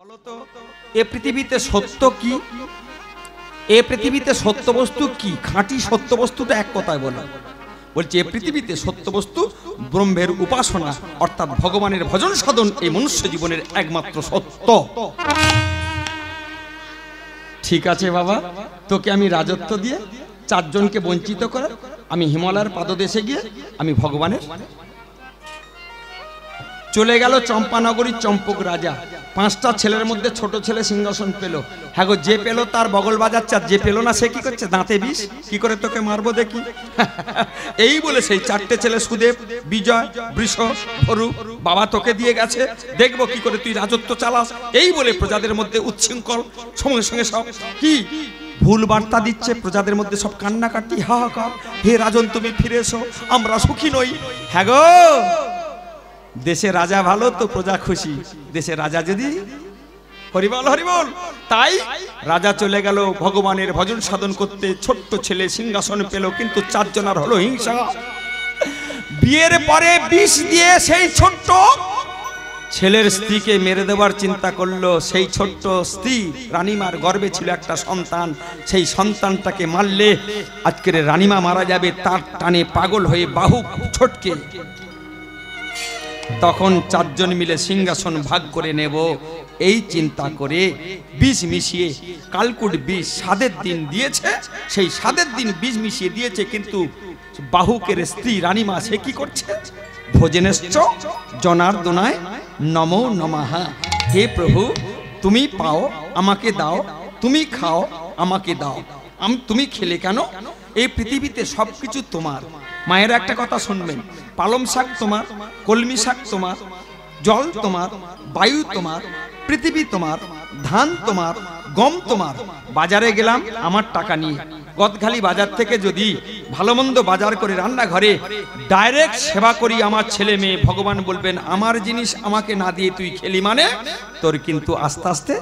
বলতো এ পৃথিবীতে সত্য কি? এ পৃথিবীতে সত্য বস্তু কি? খাঁটি সত্য বস্তুটা এক কথায় বলো। বলছে এ পৃথিবীতে সত্য বস্তু ব্রহ্মের উপাসনা অর্থাৎ ভগবানের ভজন সাধন এই মনুষ্য জীবনের একমাত্র সত্য। ঠিক আছে বাবা, তোকে আমি রাজত্ব দিয়ে চারজনকে বঞ্চিত করে আমি হিমালয়ের পাদদেশে গিয়ে আমি ভগবানের চলে গেল চম্পানগরীর চম্পক রাজা। 5টা ছেলের মধ্যে ছোট ছেলে সিংহাসন পেল। হ্যাঁ গো, যে পেল তার বগল বাজাচ্ছে, আর যে পেল না সে কি করছে? দাঁতে বিষ। কি করে তোকে মারবো দেখি। এই বলে সেই 4টে ছেলে সুদেব, বিজয়, বৃষ, ভরু, বাবা তোকে দিয়ে গেছে, দেখবো কি করে তুই রাজত্ব চালাস। এই বলে প্রজাদের মধ্যে উচ্ছৃঙ্খল, সঙ্গে সঙ্গে সব কি ভুল বার্তা দিচ্ছে। প্রজাদের মধ্যে সব কান্নাকাটি, হাহাকার। হে রাজন, তুমি ফিরে এসো, আমরা সুখী নই। হ্যাঁ গো, দেশে রাজা ভালো তো প্রজা খুশি। দেশে রাজা যদি হরিবল হরিবল, তাই রাজা চলে গেল ভগবানের ভজন সাধন করতে। ছোট্ট ছেলে সিংহাসন পেল, কিন্তু 4 জনের হলো হিংসা। বিয়ের পরে বিষ দিয়ে সেই ছোট্ট ছেলের স্ত্রীকে মেরে দেওয়ার চিন্তা করলো। সেই ছোট্ট স্ত্রী রানীমার গর্ভে ছিল একটা সন্তান, সেই সন্তানটাকে মারলে আজকের রানীমা মারা যাবে, তার টানে পাগল হয়ে বাহু ছটকে তখন 4 জন মিলে সিংহাসন ভাগ করে নেব এই চিন্তা করে বিষ মিশিয়ে কালকুট বিষ সাদের দিন দিয়েছে। সেই সাদের দিন বিষ মিশিয়ে দিয়েছে, কিন্তু বাহুকের স্ত্রী রানীমা সে কি করছে? ভোজনেশ্চ জনার্দনায় নমো নমঃ। হে প্রভু, তুমি পাও আমাকে দাও, তুমি খাও আমাকে দাও। তুমি খেলে কেন? এই পৃথিবীতে সবকিছু তোমার। মায়ের একটা কথা শুনবেন, পালং শাক তোমার, কলমি শাক তোমার, জল তোমার, বায়ু তোমার, পৃথিবী তোমার, ধান তোমার, গম তোমার। বাজারে গেলাম আমার টাকা নিয়ে, গদখালি বাজার থেকে যদি ভালো মন্দ বাজার করে রান্নাঘরে ডাইরেক্ট সেবা করি আমার ছেলে মেয়ে, ভগবান বলবেন আমার জিনিস আমাকে না দিয়ে তুই খেলি মানে তোর কিন্তু আস্তে আস্তে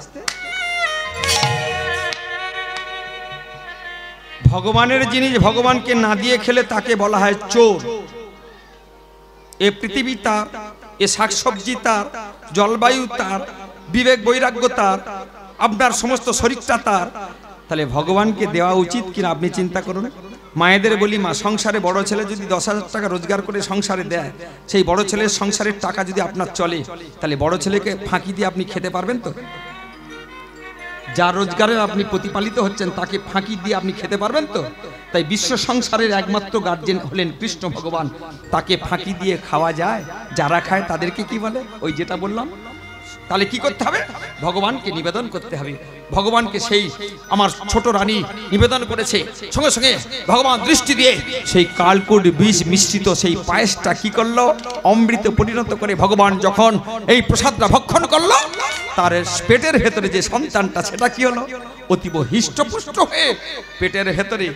ভগবানের জিনিস ভগবানকে না দিয়ে খেলে তাকে বলা হয় চোর। এ পৃথিবী তার, এ শাকসবজি তার, জলবায়ু তার, বিবেক বৈরাগ্য তার, আপনার সমস্ত শরীরটা তার। তাহলে ভগবানকে দেওয়া উচিত কিনা আপনি চিন্তা করুন। মায়েদের বলি, মা সংসারে বড় ছেলে যদি 10,000 টাকা রোজগার করে সংসারে দেয়, সেই বড় ছেলের সংসারের টাকা যদি আপনার চলে, তাহলে বড় ছেলেকে ফাঁকি দিয়ে আপনি খেতে পারবেন তো? যার রোজগারে আপনি প্রতিপালিত হচ্ছেন তাকে ফাঁকি দিয়ে আপনি খেতে পারবেন তো? তাই বিশ্ব সংসারের একমাত্র গার্জেন হলেন কৃষ্ণ ভগবান। তাকে ফাঁকি দিয়ে খাওয়া যায়? যারা খায় তাদেরকে কি বলে? ওই যেটা বললাম। তাহলে কি করতে হবে? ভগবানকে নিবেদন করতে হবে। ভগবানকে সেই আমার ছোট রানী নিবেদন করেছে, সঙ্গে সঙ্গে ভগবান দৃষ্টি দিয়ে সেই কালকুট বিষ মিশ্রিত সেই পায়েসটা কি করলো? অমৃতে পরিণত করে ভগবান যখন এই প্রসাদটা ভক্ষণ করলো, তার পেটের ভেতরে যে সন্তানটা সেটা কি হলো? অতীব হৃষ্টপুষ্ট হয়ে পেটের ভেতরে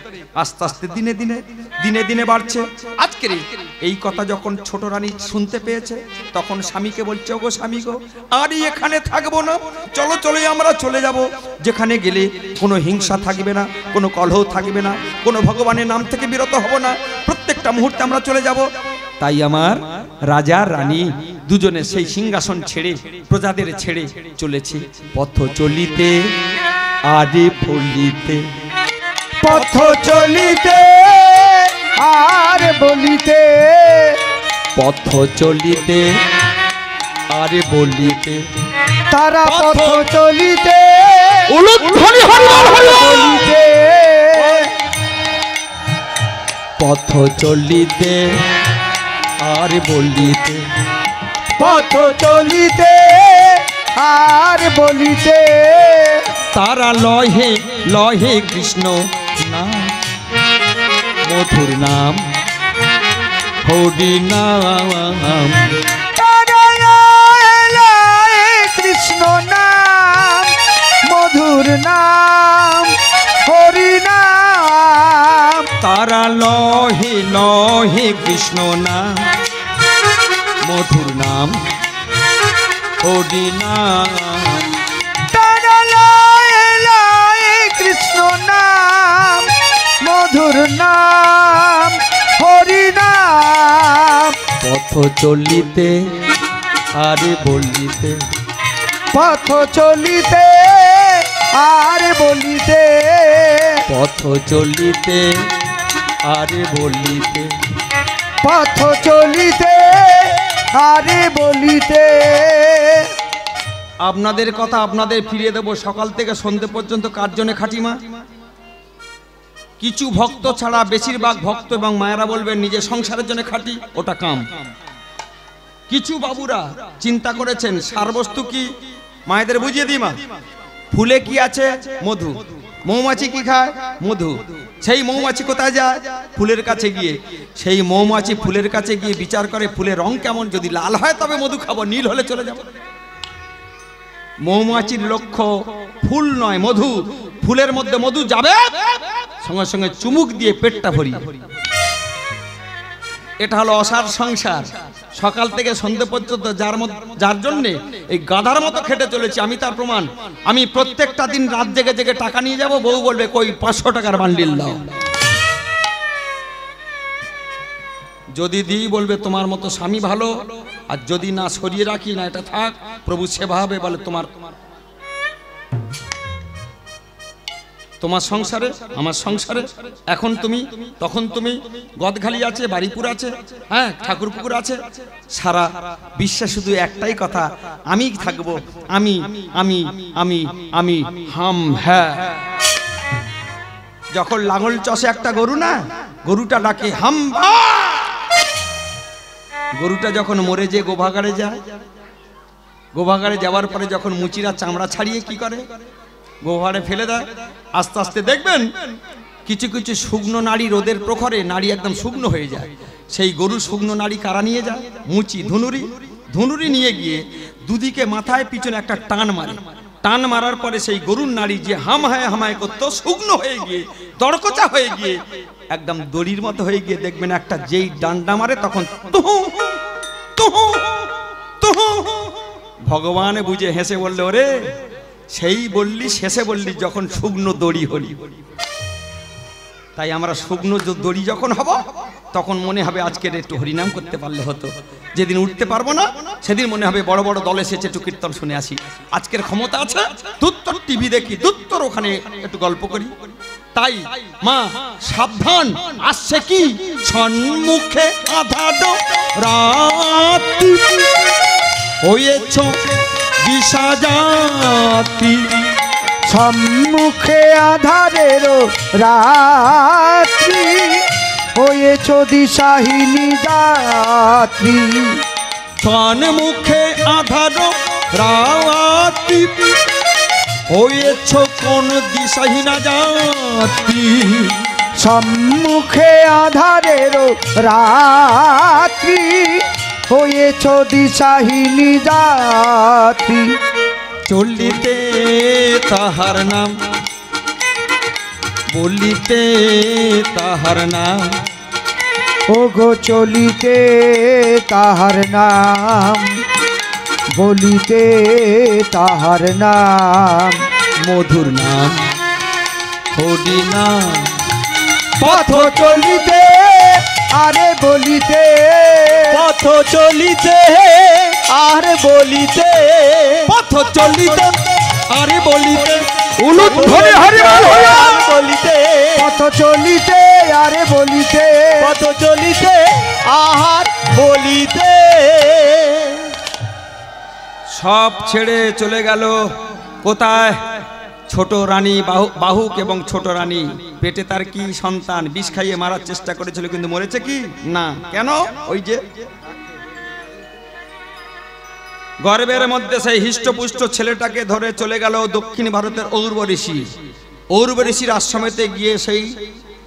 আস্তে আস্তে দিনে দিনে দিনে দিনে বাড়ছে। আজকের এই কথা যখন ছোট রানী শুনতে পেয়েছে, তখন স্বামীকে বলছে, ওগো স্বামী গো, আর এখানে থাকবো না, চলো চলো আমরা চলে যাব, যেখানে গেলে কোনো হিংসা থাকবে না, কোনো কলহ থাকবে না, কোনো ভগবানের নাম থেকে বিরত হব না, প্রত্যেকটা মুহূর্তে আমরা চলে যাব। তাই আমার রাজা রানী দুজনে সেই সিংহাসন ছেড়ে প্রজাদের ছেড়ে চলেছে পথ চলিতে আরে বলিতে, পথ চলিতে আর বলিতে, পথ চলিতে আরে বলিতে, তারা পথ চলিতে বলিতে, পথ চলিতে আর বলিতে, পথ চলিতে আর বলিতে, তারা লহে লহে কৃষ্ণ নাম, মধুর নাম হরি নাম, তারা লয়ে কৃষ্ণ নাম, মধুর নাম হরি নাম, তারা লহে লহে কৃষ্ণ নাম, মধুর নাম হরি নাম, তারা লয়ে কৃষ্ণ নাম, মধুর নাম হরি নাম, পথ চলিতে আরে বলিতে, পথ চলিতে আর বলিতে, পথ চলিতে আর বলিতে, পথ চলিতে আর বলিতে। আপনাদের কথা আপনাদের ফিরিয়ে দেব। সকাল থেকে সন্ধ্যে পর্যন্ত কার জন্য খাটিমা? কিছু ভক্ত ছাড়া বেশিরভাগ ভক্ত এবং মায়েরা বলবেন নিজের সংসারের জন্য খাটি, ওটা কাম। কিছু বাবুরা চিন্তা করেছেন সারবস্তু কি, মায়েদের বুঝিয়ে দিই মা। ফুলে কি আছে? মধু। মৌমাছি কি খায়? মধু। সেই মৌমাছি কোথায় যায়? ফুলের কাছে গিয়ে। সেই মৌমাছি ফুলের কাছে গিয়ে বিচার করে ফুলের রং কেমন, যদি লাল হয় তবে মধু খাবো, নীল হলে চলে যাব। মৌমাছির লক্ষ্য ফুল নয়, মধু। ফুলের মধ্যে মধু যাবে, সঙ্গে সঙ্গে চুমুক দিয়ে পেটটা ভরি। এটা হলো অসার সংসার। সকাল থেকে সন্ধ্যে পর্যন্ত যার জন্যে এই গাধার মতো খেটে চলেছি, আমি তার প্রমাণ। আমি প্রত্যেকটা দিন রাত জেগে জেগে টাকা নিয়ে যাব, বউ বলবে কই 500 টাকার বান্ডিল দাও। যদি দিই বলবে তোমার মতো স্বামী ভালো, আর যদি না সরিয়ে রাখি না এটা থাক, প্রভু সেবা হবে, বলে তোমার সংসারে আমার সংসারে, এখন তুমি তখন তুমি, গদখালি আছে, বাড়িপুর আছে, হ্যাঁ ঠাকুরপুকুর আছে, সারা বিশ্বে শুধু একটাই কথা, আমি থাকবো, আমি আমি আমি আমি হাম। হ্যাঁ, যখন লাঙল চষে একটা গরু না, গরুটা ডাকে হাম। গরুটা যখন মরে যে গোভাগাড়ে যায়, গোভাগাড়ে যাওয়ার পরে যখন মুচিরা চামড়া ছাড়িয়ে কি করে, গোভারে ফেলে দেয়। আস্তে আস্তে দেখবেন কিছু কিছু শুকনো নাড়ি রোদের প্রখরে নাড়ি একদম শুকনো হয়ে যায়। সেই গরু শুকনো নাড়ি কারা নিয়ে যায়? মুচি, ধুনুরি। ধুনুরি নিয়ে গিয়ে দুদিকে মাথায় পিছনে একটা টান মারে। টান মারার পরে সেই গরুর নাড়ি যে হামায় হামায় করতো, শুকনো হয়ে গিয়ে দড়কচা হয়ে গিয়ে একদম দড়ির মতো হয়ে গিয়ে দেখবেন একটা যেই ডান্ডা মারে তখন তুহু তুহু তুহু। ভগবান বুঝে হেসে বললে, ওরে সেই বললি, শেষে বললি যখন শুকনো দড়ি হলি। তাই আমরা শুকনো দড়ি যখন হব তখন মনে হবে আজকের একটু হরিনাম করতে পারলে হতো। যেদিন উঠতে পারবো না সেদিন মনে হবে বড় বড় দল এসেছে, একটু কীর্তন শুনে আসি। আজকের ক্ষমতা আছে, দুত্তর টিভি দেখি, দুত্তর ওখানে একটু গল্প করি। তাই মা সাবধান, আসছে কি সম্মুখে আধার রাতি, হয়েছ বিষাজাতি। সম্মুখে আধারের রাত্রি, হয়েছ দিশাহীনী যাত্রী। সম্মুখে আধার রাতি, হয়েছ কোন দিশাহীনা যাত্রী। সম্মুখে আধারের রাত্রি, হয়েছ দিশাহীনী যাত্রী। চলিতে তাহার নাম, বলিতে তাহার নাম, ওগো চলিতে তাহার নাম, বলিতে তাহার নাম। মধুর নাম, হরি নাম। পথ চলিতে আরে বলিতে, পথ চলিতে আর বলিতে, পথ চলিতে আরে বলিতে, উলুধ্বনি হরিবল হইয়া বলিতে, পথ চলিতে আরে বলিতে, পথ চলিতে আহার বলিতে। সব ছেড়ে চলে গেল কোথায়? ছোট রানী বাহুক এবং ছোট রানী পেটে তার কি সন্তান, বিষ খাইয়ে মারার চেষ্টা করেছিল, কিন্তু মরেছে কি না। কেন? ওই যে গর্ভের মধ্যে সেই হিষ্টপুষ্ট ছেলেটাকে ধরে চলে গেল দক্ষিণ ভারতের ঔর্ব ঋষি। ঔর্ব ঋষির আশ্রমেতে গিয়ে সেই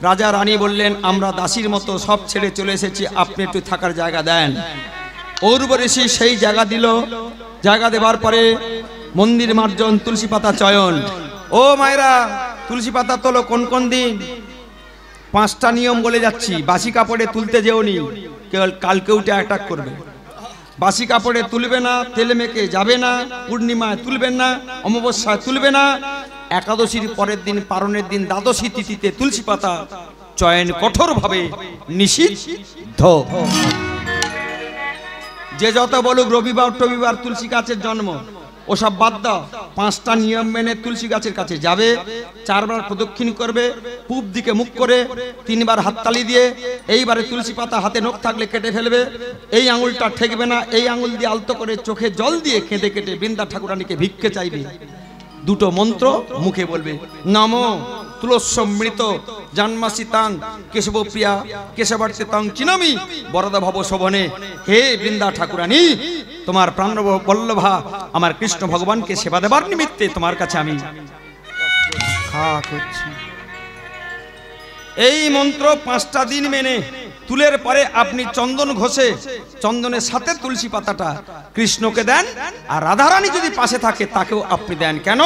রাজা রানী বললেন, আমরা দাসীর মতো সব ছেড়ে চলে এসেছি, আপনি একটু থাকার জায়গা দেন। ঔর্ব ঋষি সেই জায়গা দিল। জায়গা দেওয়ার পরে মন্দির মার্জন, তুলসী পাতা চয়ন। ও মায়েরা, তুলসী পাতা তোলো। কোন কোন দিন? 5টা নিয়ম বলে যাচ্ছি। বাসি কাপড়ে তুলতে যেওনি, কেবল কালকে উঠে অ্যাটাক করবে। বাসি কাপড়ে তুলবে না, তেলে মেখে যাবে না, পূর্ণিমায় তুলবেন না, অমাবস্যায় তুলবে না, একাদশীর পরের দিন, পারণের দিন, দ্বাদশী তিথিতে তুলসী পাতা চয়ন কঠোরভাবে নিষিদ্ধ। যে যত বলুক রবিবার টবিবার তুলসী গাছের জন্ম, ওসব বাদ দাও। 5টা নিয়ম মেনে তুলসী গাছের কাছে যাবে, 4 বার প্রদক্ষিণ করবে, পূব দিকে মুখ করে 3 বার হাততালি দিয়ে, এইবারে তুলসী পাতা হাতে নখ থাকলে কেটে ফেলবে, এই আঙুলটা ঠেকবে না, এই আঙুল দিয়ে আলতো করে চোখে জল দিয়ে কেঁদে কেটে বৃন্দা ঠাকুরানীকে ভিক্ষে চাইবে। 2টো মন্ত্র মুখে বলবে, নমো তুলস্যমৃত জন্মাসিতাং কেশবপ্রিয়া কেশবার্তিতাং চিনামি বরদা ভব শোভনে। হে বৃন্দা ঠাকুরানী, তোমার প্রাণ বল্লভা আমার কৃষ্ণ ভগবানকে সেবা দেবার নিমিত্তে তোমার কাছে আমি করছি। এই মন্ত্র 5টা দিন মেনে তুলের পরে আপনি চন্দন ঘষে চন্দনের সাথে তুলসী পাতাটা কৃষ্ণকে দেন, আর রাধারানী যদি পাশে থাকে তাকেও আপনি দেন। কেন?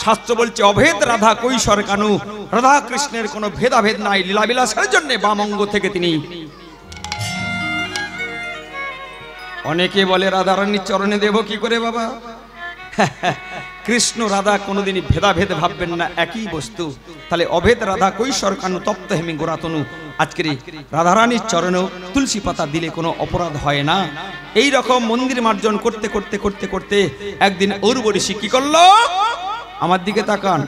শাস্ত্র বলছে অভেদ রাধা কৈশোর কানু, রাধা কৃষ্ণের কোনো ভেদাভেদ নাই, লীলাবিলাসের জন্য বাম অঙ্গ থেকে তিনি। অনেকে বলে রাধারানীর চরণে দেব কি করে বাবা? কৃষ্ণ রাধা কোনোদিনই ভেদাভেদ ভাববেন না, একই বস্তু। তাহলে অভেদ রাধা কৈশোর কানু তপ্ত হেমি গোরাতনু। আজকের রাধারানীর চরণেও তুলসী পাতা দিলে কোনো অপরাধ হয় না। এই রকম মন্দির মার্জন করতে করতে করতে করতে একদিন ঔর্বশী কি করলো? আমার দিকে তাকান,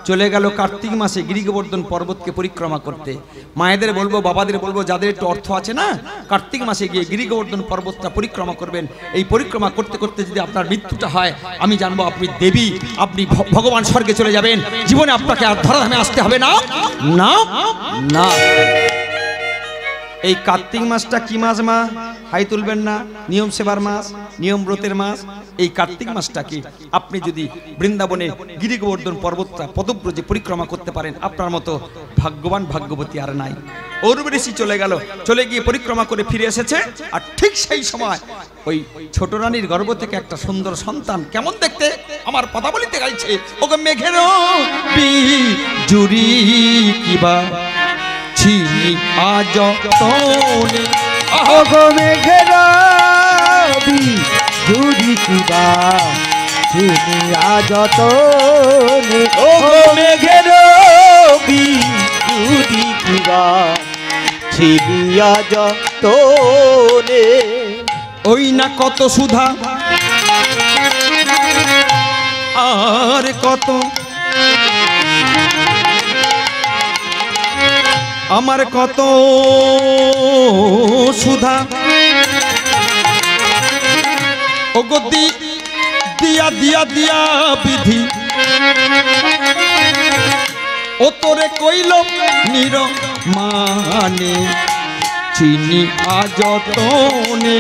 চলে গেল কার্তিক মাসে গিরিগোবর্ধন পর্বতকে পরিক্রমা করতে। মায়েদের বলবো, বাবাদের বলবো, যাদের একটু অর্থ আছে না, কার্তিক মাসে গিয়ে গিরিগোবর্ধন পর্বতটা পরিক্রমা করবেন। এই পরিক্রমা করতে করতে যদি আপনার মৃত্যুটা হয়, আমি জানবো আপনি দেবী, আপনি ভগবান স্বর্গে চলে যাবেন, জীবনে আপনাকে আর ধরাধামে আসতে হবে না। না না, এই কার্তিক মাসটা কি মাস মা? হাই তুলবেন না, নিয়ম সেবার মাস, নিয়ম ব্রতের মাস। এই কার্তিক মাসটা কি আপনি যদি বৃন্দাবনে গিরিগোবর্ধন পর্বতটা পদব্রজে পরিক্রমা করতে পারেন, আপনার মতো ভাগ্যবান ভাগ্যবতী আর নাই। ঔর্বশী চলে গেল, চলে গিয়ে পরিক্রমা করে ফিরে এসেছে, আর ঠিক সেই সময় ওই ছোট রানীর গর্ভ থেকে একটা সুন্দর সন্তান, কেমন দেখতে আমার পদাবলিতে গাইছে, ওকে মেঘের বিজুরি কিবা ছিনি আজ তোনে, ওগো মেঘের বিজুরি কিবা ছিনি আজ তোনে, ওগো মেঘের বিজুরি কিবা ছিনি আজ তোনে। ওই না কত সুধা আর কত আমার কত সুধা, ও গদি দিয়া দিয়া দিয়া বিধি, ও তোরে কইল নির মানে চিনি আজতনে,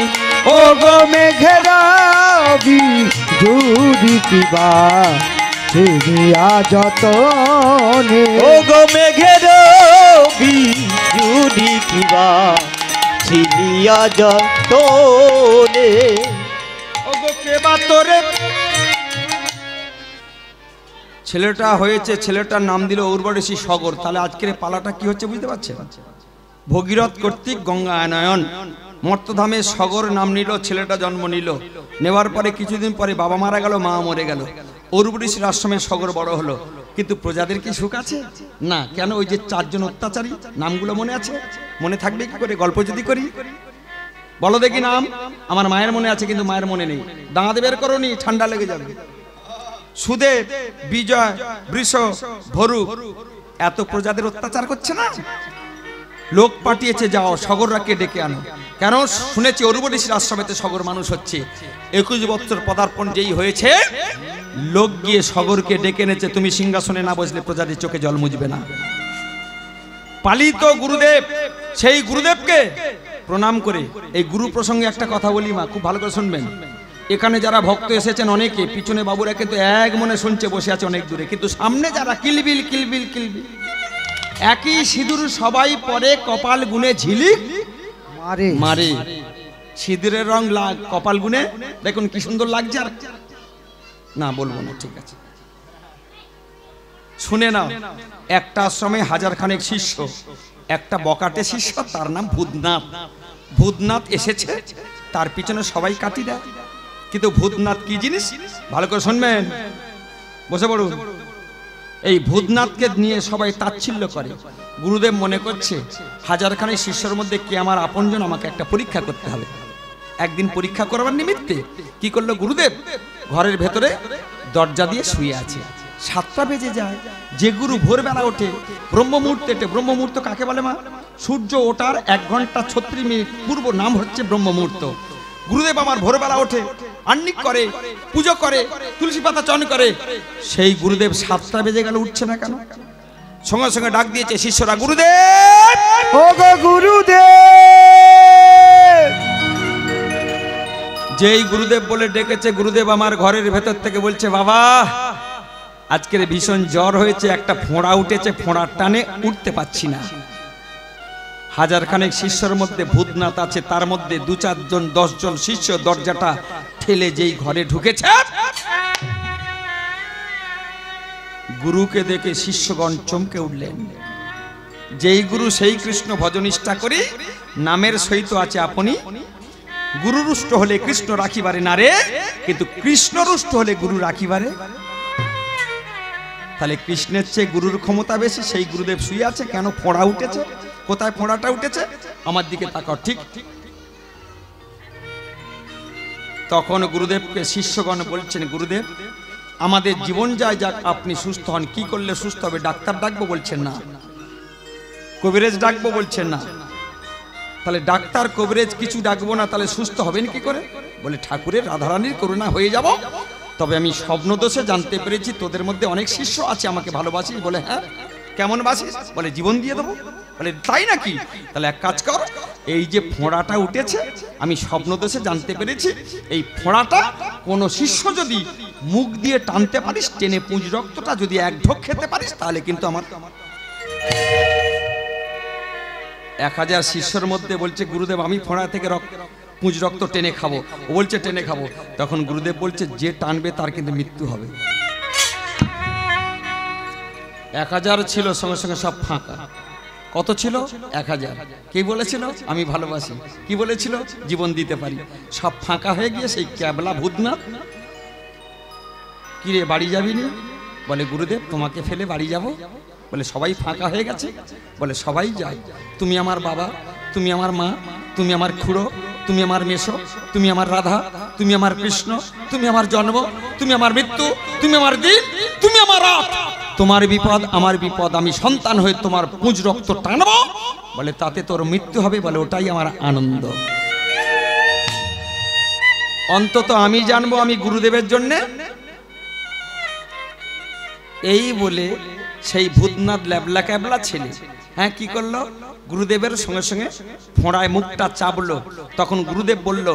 ওগো মেঘের বিজুরি কিবা ছিনি আজ তোনে, ওগো মেঘের বিজুরি কিবা ছিনি আজ তোনে। ওগো কেবা তোরে। ছেলেটা হয়েছে, ছেলেটার নাম দিল ঔর্বশী সগর। তাহলে আজকের পালাটা কি হচ্ছে বুঝতে পারছেন? ভগীরথ কর্তৃক গঙ্গা আনয়ন, মর্তধামে সগর নাম নিল, ছেলেটা জন্ম নিল। নেওয়ার পরে কিছুদিন পরে বাবা মারা গেল, মা মরে গেল। ঔর্বশীর আশ্রমে সগর বড় হলো, কিন্তু প্রজাদের কি সুখ আছে? না। কেন? ওই যে 4 জন অত্যাচারী, নামগুলো মনে আছে? মনে থাকবে কি করে? গল্প যদি করি, বলো দেখি নাম। আমার মায়ের মনে আছে, কিন্তু মায়ের মনে নেই। দাঁত বের করোনি, ঠান্ডা লেগে যাবে। সুদেব, বিজয়, বৃষ, ভরু, এত প্রজাদের অত্যাচার করছে না? লোক পাঠিয়েছে, যাও সগররাকে ডেকে আনো। কেন? শুনেছি ঔর্বশীর আশ্রমেতে সগর মানুষ হচ্ছে। 21 বছর পদার্পণ যেই হয়েছে, লোক গিয়ে সগরকে ডেকে এনেছে, তুমি সিংহাসনে না বসলে প্রজাদের চোখে জল মুছবে না। পালিত গুরুদেব, সেই গুরুদেবকে প্রণাম করে, এই গুরু প্রসঙ্গে একটা কথা বলি মা, খুব ভালো করে শুনবেন। এখানে যারা ভক্ত এসেছেন অনেকে, পিছনে বাবুরা কিন্তু এক মনে শুনছে, বসে আছে অনেক দূরে, কিন্তু সামনে যারা কিলবিল কিলবিল কিলবিল, একই সিঁদুর সবাই পরে, কপাল গুনে ঝিলিক মারে মারে। সিঁদুরের রং কপাল গুনে দেখুন কি সুন্দর লাগছে। আর না বলবো না, ঠিক আছে, শুনে নাও। একটা আশ্রমে 1000 খানেক শিষ্য, একটা বকাটে শিষ্য, তার নাম ভূতনাথ। ভূতনাথ এসেছে, তার পিছনে সবাই কাটি দেয়। কিন্তু ভূতনাথ কি জিনিস ভালো করে শুনবেন, বসে পড়ুন। এই ভূতনাথকে নিয়ে সবাই তাচ্ছিল্য করে। গুরুদেব মনে করছে 1000 খানেক শিষ্যের মধ্যে কে আমার আপনজন, আমাকে একটা পরীক্ষা করতে হবে। একদিন পরীক্ষা করবার নিমিত্তে কি করলো গুরুদেব, ঘরের ভেতরে দরজা দিয়ে শুয়ে আছে। 7টা বেজে যায়। যে গুরু ভোরবেলা ওঠে ব্রহ্ম মুহূর্তে, ব্রহ্ম মুহূর্ত কাকে বলে মা? সূর্য ওঠার 1 ঘন্টা 36 মিনিট পূর্ব নাম হচ্ছে ব্রহ্ম মুহূর্ত। গুরুদেব আমার ভোরবেলা ওঠে, আহ্নিক করে, পুজো করে, তুলসী পাতা চয়ন করে। সেই গুরুদেব 7টা বেজে গেল, উঠছে না কেন? সঙ্গে সঙ্গে ডাক দিয়েছে শিষ্যরা, গুরুদেব, ও গো গুরুদেব। যেই গুরুদেব বলে ডেকেছে, গুরুদেব আমার ঘরের ভেতর থেকে বলছে, বাবা আজকের ভীষণ জ্বর হয়েছে, একটা ফোঁড়া উঠেছে, ফোঁড়ার টানে উঠতে পাচ্ছি না। 1000 খানেক শিষ্যর মধ্যে ভূতনাথ আছে, তার মধ্যে 2-4 জন 10 জন শিষ্য দরজাটা ঠেলে যেই ঘরে ঢুকেছে, গুরুকে দেখে শিষ্যগণ চমকে উঠলেন। যেই গুরু সেই কৃষ্ণ ভজনিষ্ঠা করি, নামের সহিত আছে আপনি। গুরু রুষ্ট হলে কৃষ্ণ রাখিবারে না রে, কিন্তু কৃষ্ণ রুষ্ট হলে গুরু রাখিবারে। তাহলে কৃষ্ণের চেয়ে গুরুর ক্ষমতা বেশি। সেই গুরুদেব শুয়ে আছে, কেন ফোঁড়া উঠেছে? কোথায় ফোঁড়াটা উঠেছে? আমার দিকে তাকাও, ঠিক। তখন গুরুদেবকে শিষ্যগণ বলছেন, গুরুদেব আমাদের জীবন যায় যাক, আপনি সুস্থ হন। কি করলে সুস্থ হবে? ডাক্তার ডাকবো বলছেন না, কবিরাজ ডাকবো বলছেন না। তাহলে ডাক্তার কবিরাজ কিছু ডাকবো না, তাহলে সুস্থ হবেন কি করে? বলে ঠাকুরের রাধারানীর করুণা হয়ে যাব। তবে আমি স্বপ্ন দোষে জানতে পেরেছি তোদের মধ্যে অনেক শিষ্য আছে আমাকে ভালোবাসিস। বলে হ্যাঁ, কেমন বাসিস? বলে জীবন দিয়ে দেবো। বলে তাই নাকি? তাহলে এক কাজ কর, এই যে ফোঁড়াটা উঠেছে আমি স্বপ্ন দোষে জানতে পেরেছি, এই ফোঁড়াটা কোনো শিষ্য যদি মুখ দিয়ে টানতে পারিস, টেনে পুঁজ রক্তটা যদি 1 ঢোক খেতে পারিস, তাহলে কিন্তু আমার 1000 শিষ্যর মধ্যে বলছে, গুরুদেব আমি ফোঁড়া থেকে পুঁজ রক্ত টেনে খাবো। ও বলছে টেনে খাবো। তখন গুরুদেব বলছে, যে টানবে তার কিন্তু মৃত্যু হবে। 1000 ছিল, সঙ্গে সঙ্গে সব ফাঁকা। কত ছিল? 1000। কি বলেছিল? আমি ভালোবাসি। কি বলেছিল? জীবন দিতে পারি। সব ফাঁকা হয়ে গিয়ে সেই ক্যাবলা ভূতনাথ, কিরে বাড়ি যাবি নি? বলে গুরুদেব তোমাকে ফেলে বাড়ি যাব। বলে সবাই ফাঁকা হয়ে গেছে। বলে সবাই যায়, তুমি আমার বাবা, তুমি আমার মা, তুমি আমার খুড়ো, তুমি আমার মেশো, তুমি আমার রাধা, তুমি আমার কৃষ্ণ, তুমি আমার জন্ম, তুমি আমার মৃত্যু, তুমি আমার দিন, তুমি আমার রাত। তোমার বিপদ আমার বিপদ, আমি সন্তান হয়ে তোমার পুঁজ রক্ত টানবো। বলে তাতে তোর মৃত্যু হবে। বলে ওটাই আমার আনন্দ। অন্তত আমি জানবো আমি গুরুদেবের জন্যে। এই বলে সেই ভূতনাথ ল্যাবলা ক্যাবলা ছেলে হ্যাঁ কি করলো? গুরুদেবের সঙ্গে সঙ্গে ফোঁড়ায় মুখটা চাপলো। তখন গুরুদেব বলল,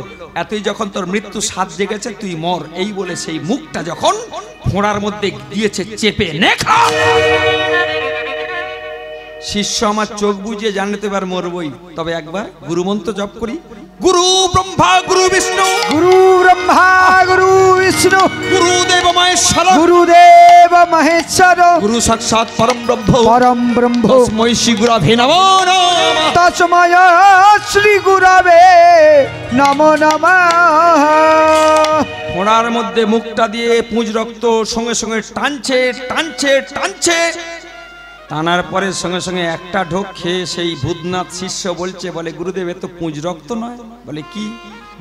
এতই যখন তোর মৃত্যু স্বাদ জেগেছে তুই মর। এই বলে সেই মুখটা যখন ফোঁড়ার মধ্যে দিয়েছে চেপে নেখা। শিষ্য আমার চোখ বুঝিয়ে জানলে তো এবার মরবই। তবে একবার গুরুমন্ত্র জপ করি। গুরু ব্রহ্মা গুরু বিষ্ণু, গুরু ব্রহ্মা গুরু বিষ্ণু, গুরুদেব মহেশ্বর, গুরুদেব মহেশ্বর, গুরু সাক্ষাৎ পরম ব্রহ্ম, পরম ব্রহ্ম, তস্मै শ্রী গুরবে নমো নমঃ, তস্मै শ্রী গুরবে নমো নমঃ। ফোঁড়ার মধ্যে মুখটা দিয়ে পুঁজ রক্ত সঙ্গে সঙ্গে টানছে টানছে টানছে। টানার পরে সঙ্গে সঙ্গে একটা ঢোক খেয়ে সেই ভূতনাথ শিষ্য বলছে, বলে গুরুদেব এ তো পুঁজ রক্ত নয়। বলে কি?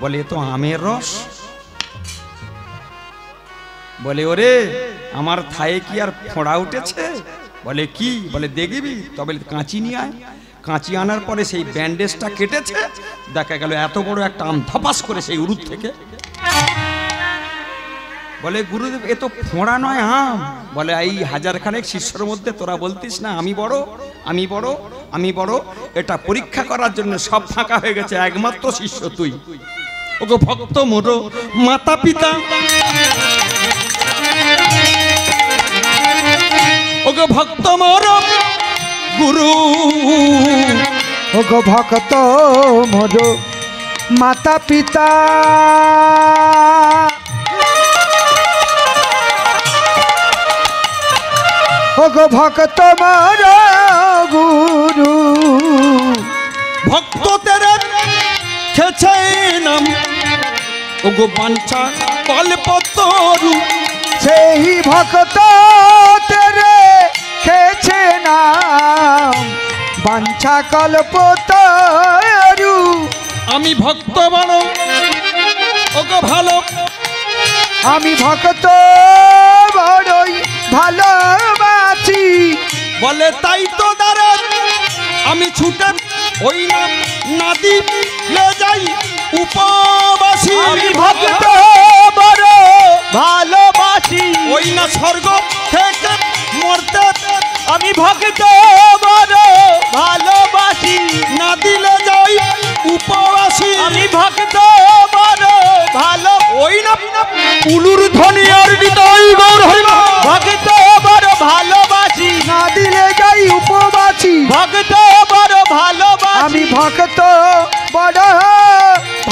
বলে এ তো আমের রস। বলে ওরে আমার থায়ে কি আর ফোঁড়া উঠেছে? বলে কি? বলে দেখবি? তবে কাঁচি নিয়ে আয়। কাঁচি আনার পরে সেই ব্যান্ডেজটা কেটেছে, দেখা গেল এত বড় একটা আম ধপাস করে সেই উরুদ থেকে। বলে গুরুদেব এ তো ফোঁড়া নয় আম। বলে এই 1000 খানেক শিষ্যর মধ্যে তোরা বলতিস না আমি বড় আমি বড় আমি বড়, এটা পরীক্ষা করার জন্য সব ফাঁকা হয়ে গেছে, একমাত্র শিষ্য তুই। ওগো ভক্ত মোর মাতা পিতা, ওগো ভক্ত মোর গুরু, ওগো ভক্ত মোর মাতা পিতা, ওগো ভক্ত মোর গুরু, ভক্ত তেরে খেছে নাম, ওগো বাঞ্ছা কল্পতরু, সেই ভক্ত তেরে খেছে নাম, বাঞ্ছা কল্পতরু। আমি ভক্ত বড় ওগো ভালো আমি ভক্ত বড়ই ভালোবাসি। বলে তাই তো দাঁড়া আমি ছুটে ওই নদী লে যাই উপবাসী। আমি ভক্ত বড় ভালোবাসি। ওই না স্বর্গ থেকে মরতে আমি ভক্ত বড় ভালোবাসি। না দিলে যাই উপবাসী। আমি ভক্ত বড় ভালো ওই না উলুর ধ্বনি আর হৃদয় গৌর হইব। ভক্ত বড় ভালোবাসি। না দিলে যাই উপবাসী। ভক্ত বড় ভালোবাসি। আমি ভক্ত বড়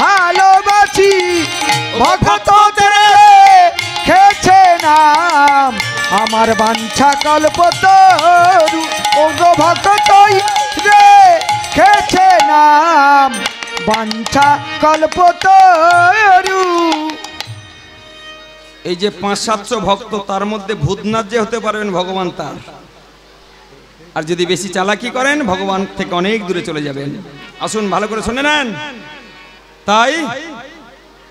ভালোবাসি। ভক্তদের খেছে নাম আমার বাঞ্ছা কল্পতরু। ওগো ভক্তই রে খেছে নাম বাঞ্ছা কল্পতরু। এই যে 500-700 ভক্ত তার মধ্যে ভূতনাথ যে হতে পারবেন ভগবান তার। আর যদি বেশি চালাকি করেন ভগবান থেকে অনেক দূরে চলে যাবেন। আসুন ভালো করে শুনে নেন। তাই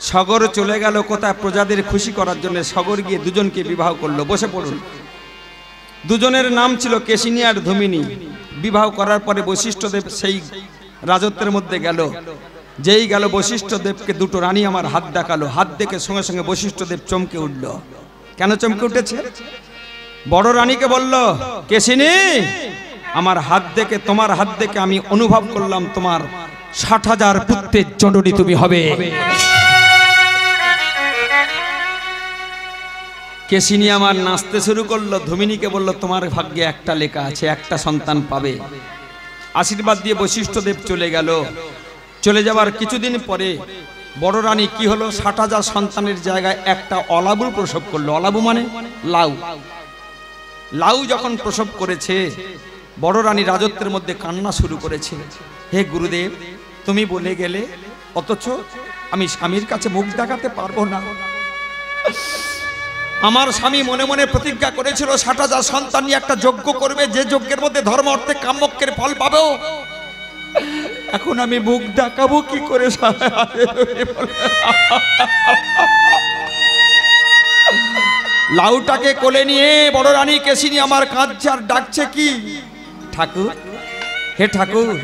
সগর চলে গেল কোথায় প্রজাদের খুশি করার জন্য। সগর গিয়ে দুজনকে বিবাহ করলো। বসে পড়ুন। দুজনের নাম ছিল কেশিনী আর ধুমিনী। বিবাহ করার পরে বশিষ্ঠদেব সেই রাজত্বের মধ্যে গেল। যেই গেল বশিষ্ঠদেবকে দুটো রানী আমার হাত দেখালো। হাত দেখে সঙ্গে সঙ্গে বশিষ্ঠদেব চমকে উঠল। কেন চমকে উঠেছে? বড় রানীকে বলল, কেশিনী আমার হাত দেখে, তোমার হাত দেখে আমি অনুভব করলাম তোমার 60,000 পুত্রের জননী তুমি হবে। কেশিনী আমার নাচতে শুরু করলো। ধুমিনীকে বলল, তোমার ভাগ্যে একটা লেখা আছে, একটা সন্তান পাবে। আশীর্বাদ দিয়ে বশিষ্ঠদেব চলে গেল। চলে যাওয়ার কিছুদিন পরে বড় রানী কি হলো, 60,000 সন্তানের জায়গায় একটা অলাবু প্রসব করলো। অলাবু মানে লাউ। লাউ যখন প্রসব করেছে বড় রানী রাজত্বের মধ্যে কান্না শুরু করেছে। হে গুরুদেব, তুমি বলে গেলে, অথচ আমি স্বামীর কাছে মুখ দেখাতে পারবো না। আমার স্বামী মনে মনে প্রতিজ্ঞা করেছিল 60,000 সন্তান নিয়ে একটা যজ্ঞ করবে, যে যজ্ঞের মধ্যে ধর্ম অর্থে কাম্যকের ফল পাবো। এখন আমি মুখ দেখাবো কি করে? লাউটাকে কোলে নিয়ে বড় রানী কেশিনী আমার কাঁদছে আর ডাকছে কি, ঠাকুর, হে ঠাকুর,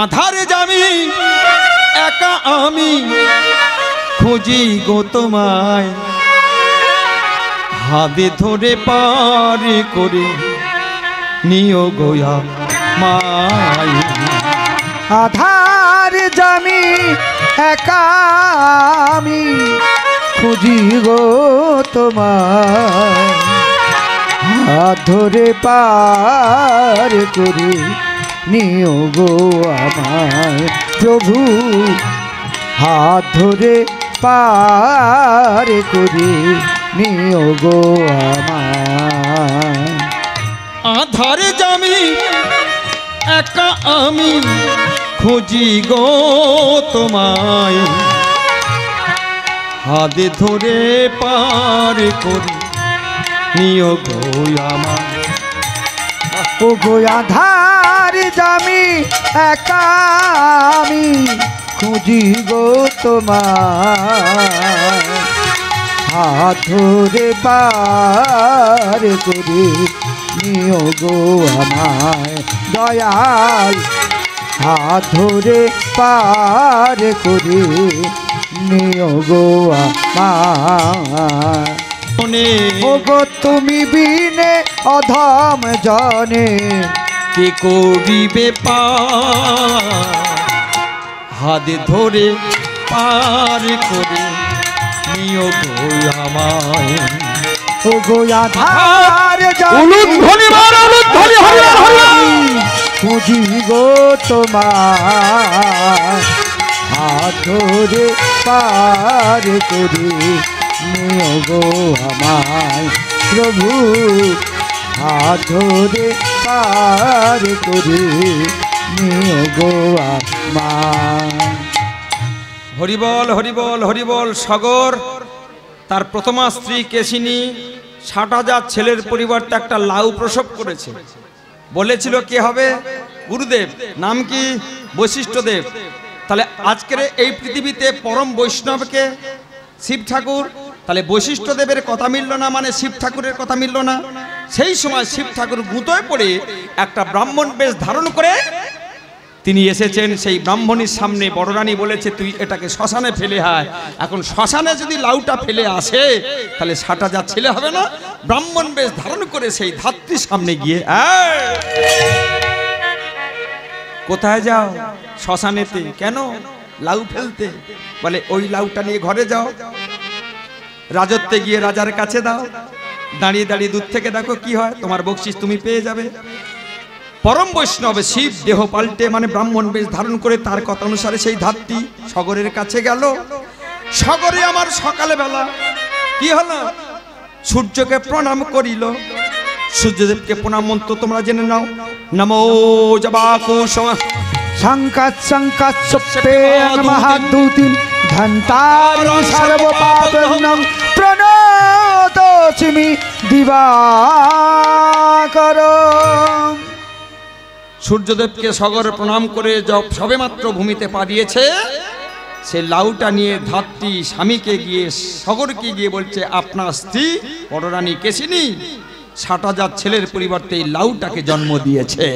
আধারে যামি একা আমি খুঁজি গো তোমায়, হাতে ধরে পারে করে নিও গোয়া মাই। আধার জামি একা আমি খুঁজি গো তোমার, হাত ধরে পার করে নিও গো আমায়। প্রভু হাত ধরে পার করে নিও গো আমায়। আধারে জামি একা আমি খুঁজি গো তোমায়, হাতে ধরে পার করি নিও গো আমায়। ও গো আধার জামি একা আমি খুঁজি গো তোমার, হাত ধরে পার করে নিও গো আমায়। দয়াল হাত ধরে পার করে নিও গো আমায়। ও গো তুমি বিনে অধম জানে কে করিবে পার, হাত ধরে পার করে নিও গো আমায়। ও গো আধার জামি খুঁজি গো তোমার, হাত ধরে পার করে নিও গো আমায়। প্রভু হাত ধরে পার করে নিও গো আমায়। হরিবল হরিবল হরিবল। সগর তার প্রথমা স্ত্রী কেশিনী 60,000 ছেলের পরিবর্তে একটা লাউ প্রসব করেছে। বলেছিল কে হবে? গুরুদেব। নাম কি? বশিষ্ঠদেব। তাহলে আজকের এই পৃথিবীতে পরম বৈষ্ণবকে শিব ঠাকুর, তাহলে বৈশিষ্ট্য দেবের কথা মিলল না, মানে শিব ঠাকুরের কথা মিলল না। সেই সময় শিব ঠাকুর গুঁতোয় পড়ে একটা ব্রাহ্মণ বেশ ধারণ করে তিনি এসেছেন। সেই ব্রাহ্মণীর সামনে বড় রানী বলেছে, তুই এটাকে শ্মশানে ফেলে আয়। এখন শ্মশানে যদি লাউটা ফেলে আসে তাহলে সাটা যা ছেলে হবে না। ব্রাহ্মণ বেশ ধারণ করে সেই ধাত্রীর সামনে গিয়ে, কোথায় যাও? শ্মশানেতে। কেন? লাউ ফেলতে। বলে ওই লাউটা নিয়ে ঘরে যাও, রাজত্বে গিয়ে রাজার কাছে দাও, দাঁড়িয়ে দাঁড়িয়ে দূর থেকে দেখো কি হয়, তোমার বকশিস তুমি পেয়ে যাবে। পরম বৈষ্ণব শিব দেহ পাল্টে, মানে ব্রাহ্মণ বেশ ধারণ করে তার কথা অনুসারে সেই ধাত্রী সগরের কাছে গেল। সগরে আমার সকালে বেলা কি হলো? সূর্যকে প্রণাম করিল। সূর্যদেবকে প্রণাম মন্ত্র তোমরা জেনে নাও। নমো জবাকুসুম শঙ্কাৎ শঙ্কাৎ সপ্পে মহাদূতিং ধন্তারি সর্বপাপহরণং প্রণতোস্মি দিবাকরং। সূর্যদেবকে সগর প্রণাম করে সবেমাত্র ভূমিতে পা দিয়েছে, সে লাউটা নিয়ে ধাত্রী স্বামীকে গিয়ে সগরকে গিয়ে বলছে, আপনার স্ত্রী বড় রানী কেশিনী ৬০,০০০ ছেলের পরিবর্তে এই লাউটাকে জন্ম দিয়েছে।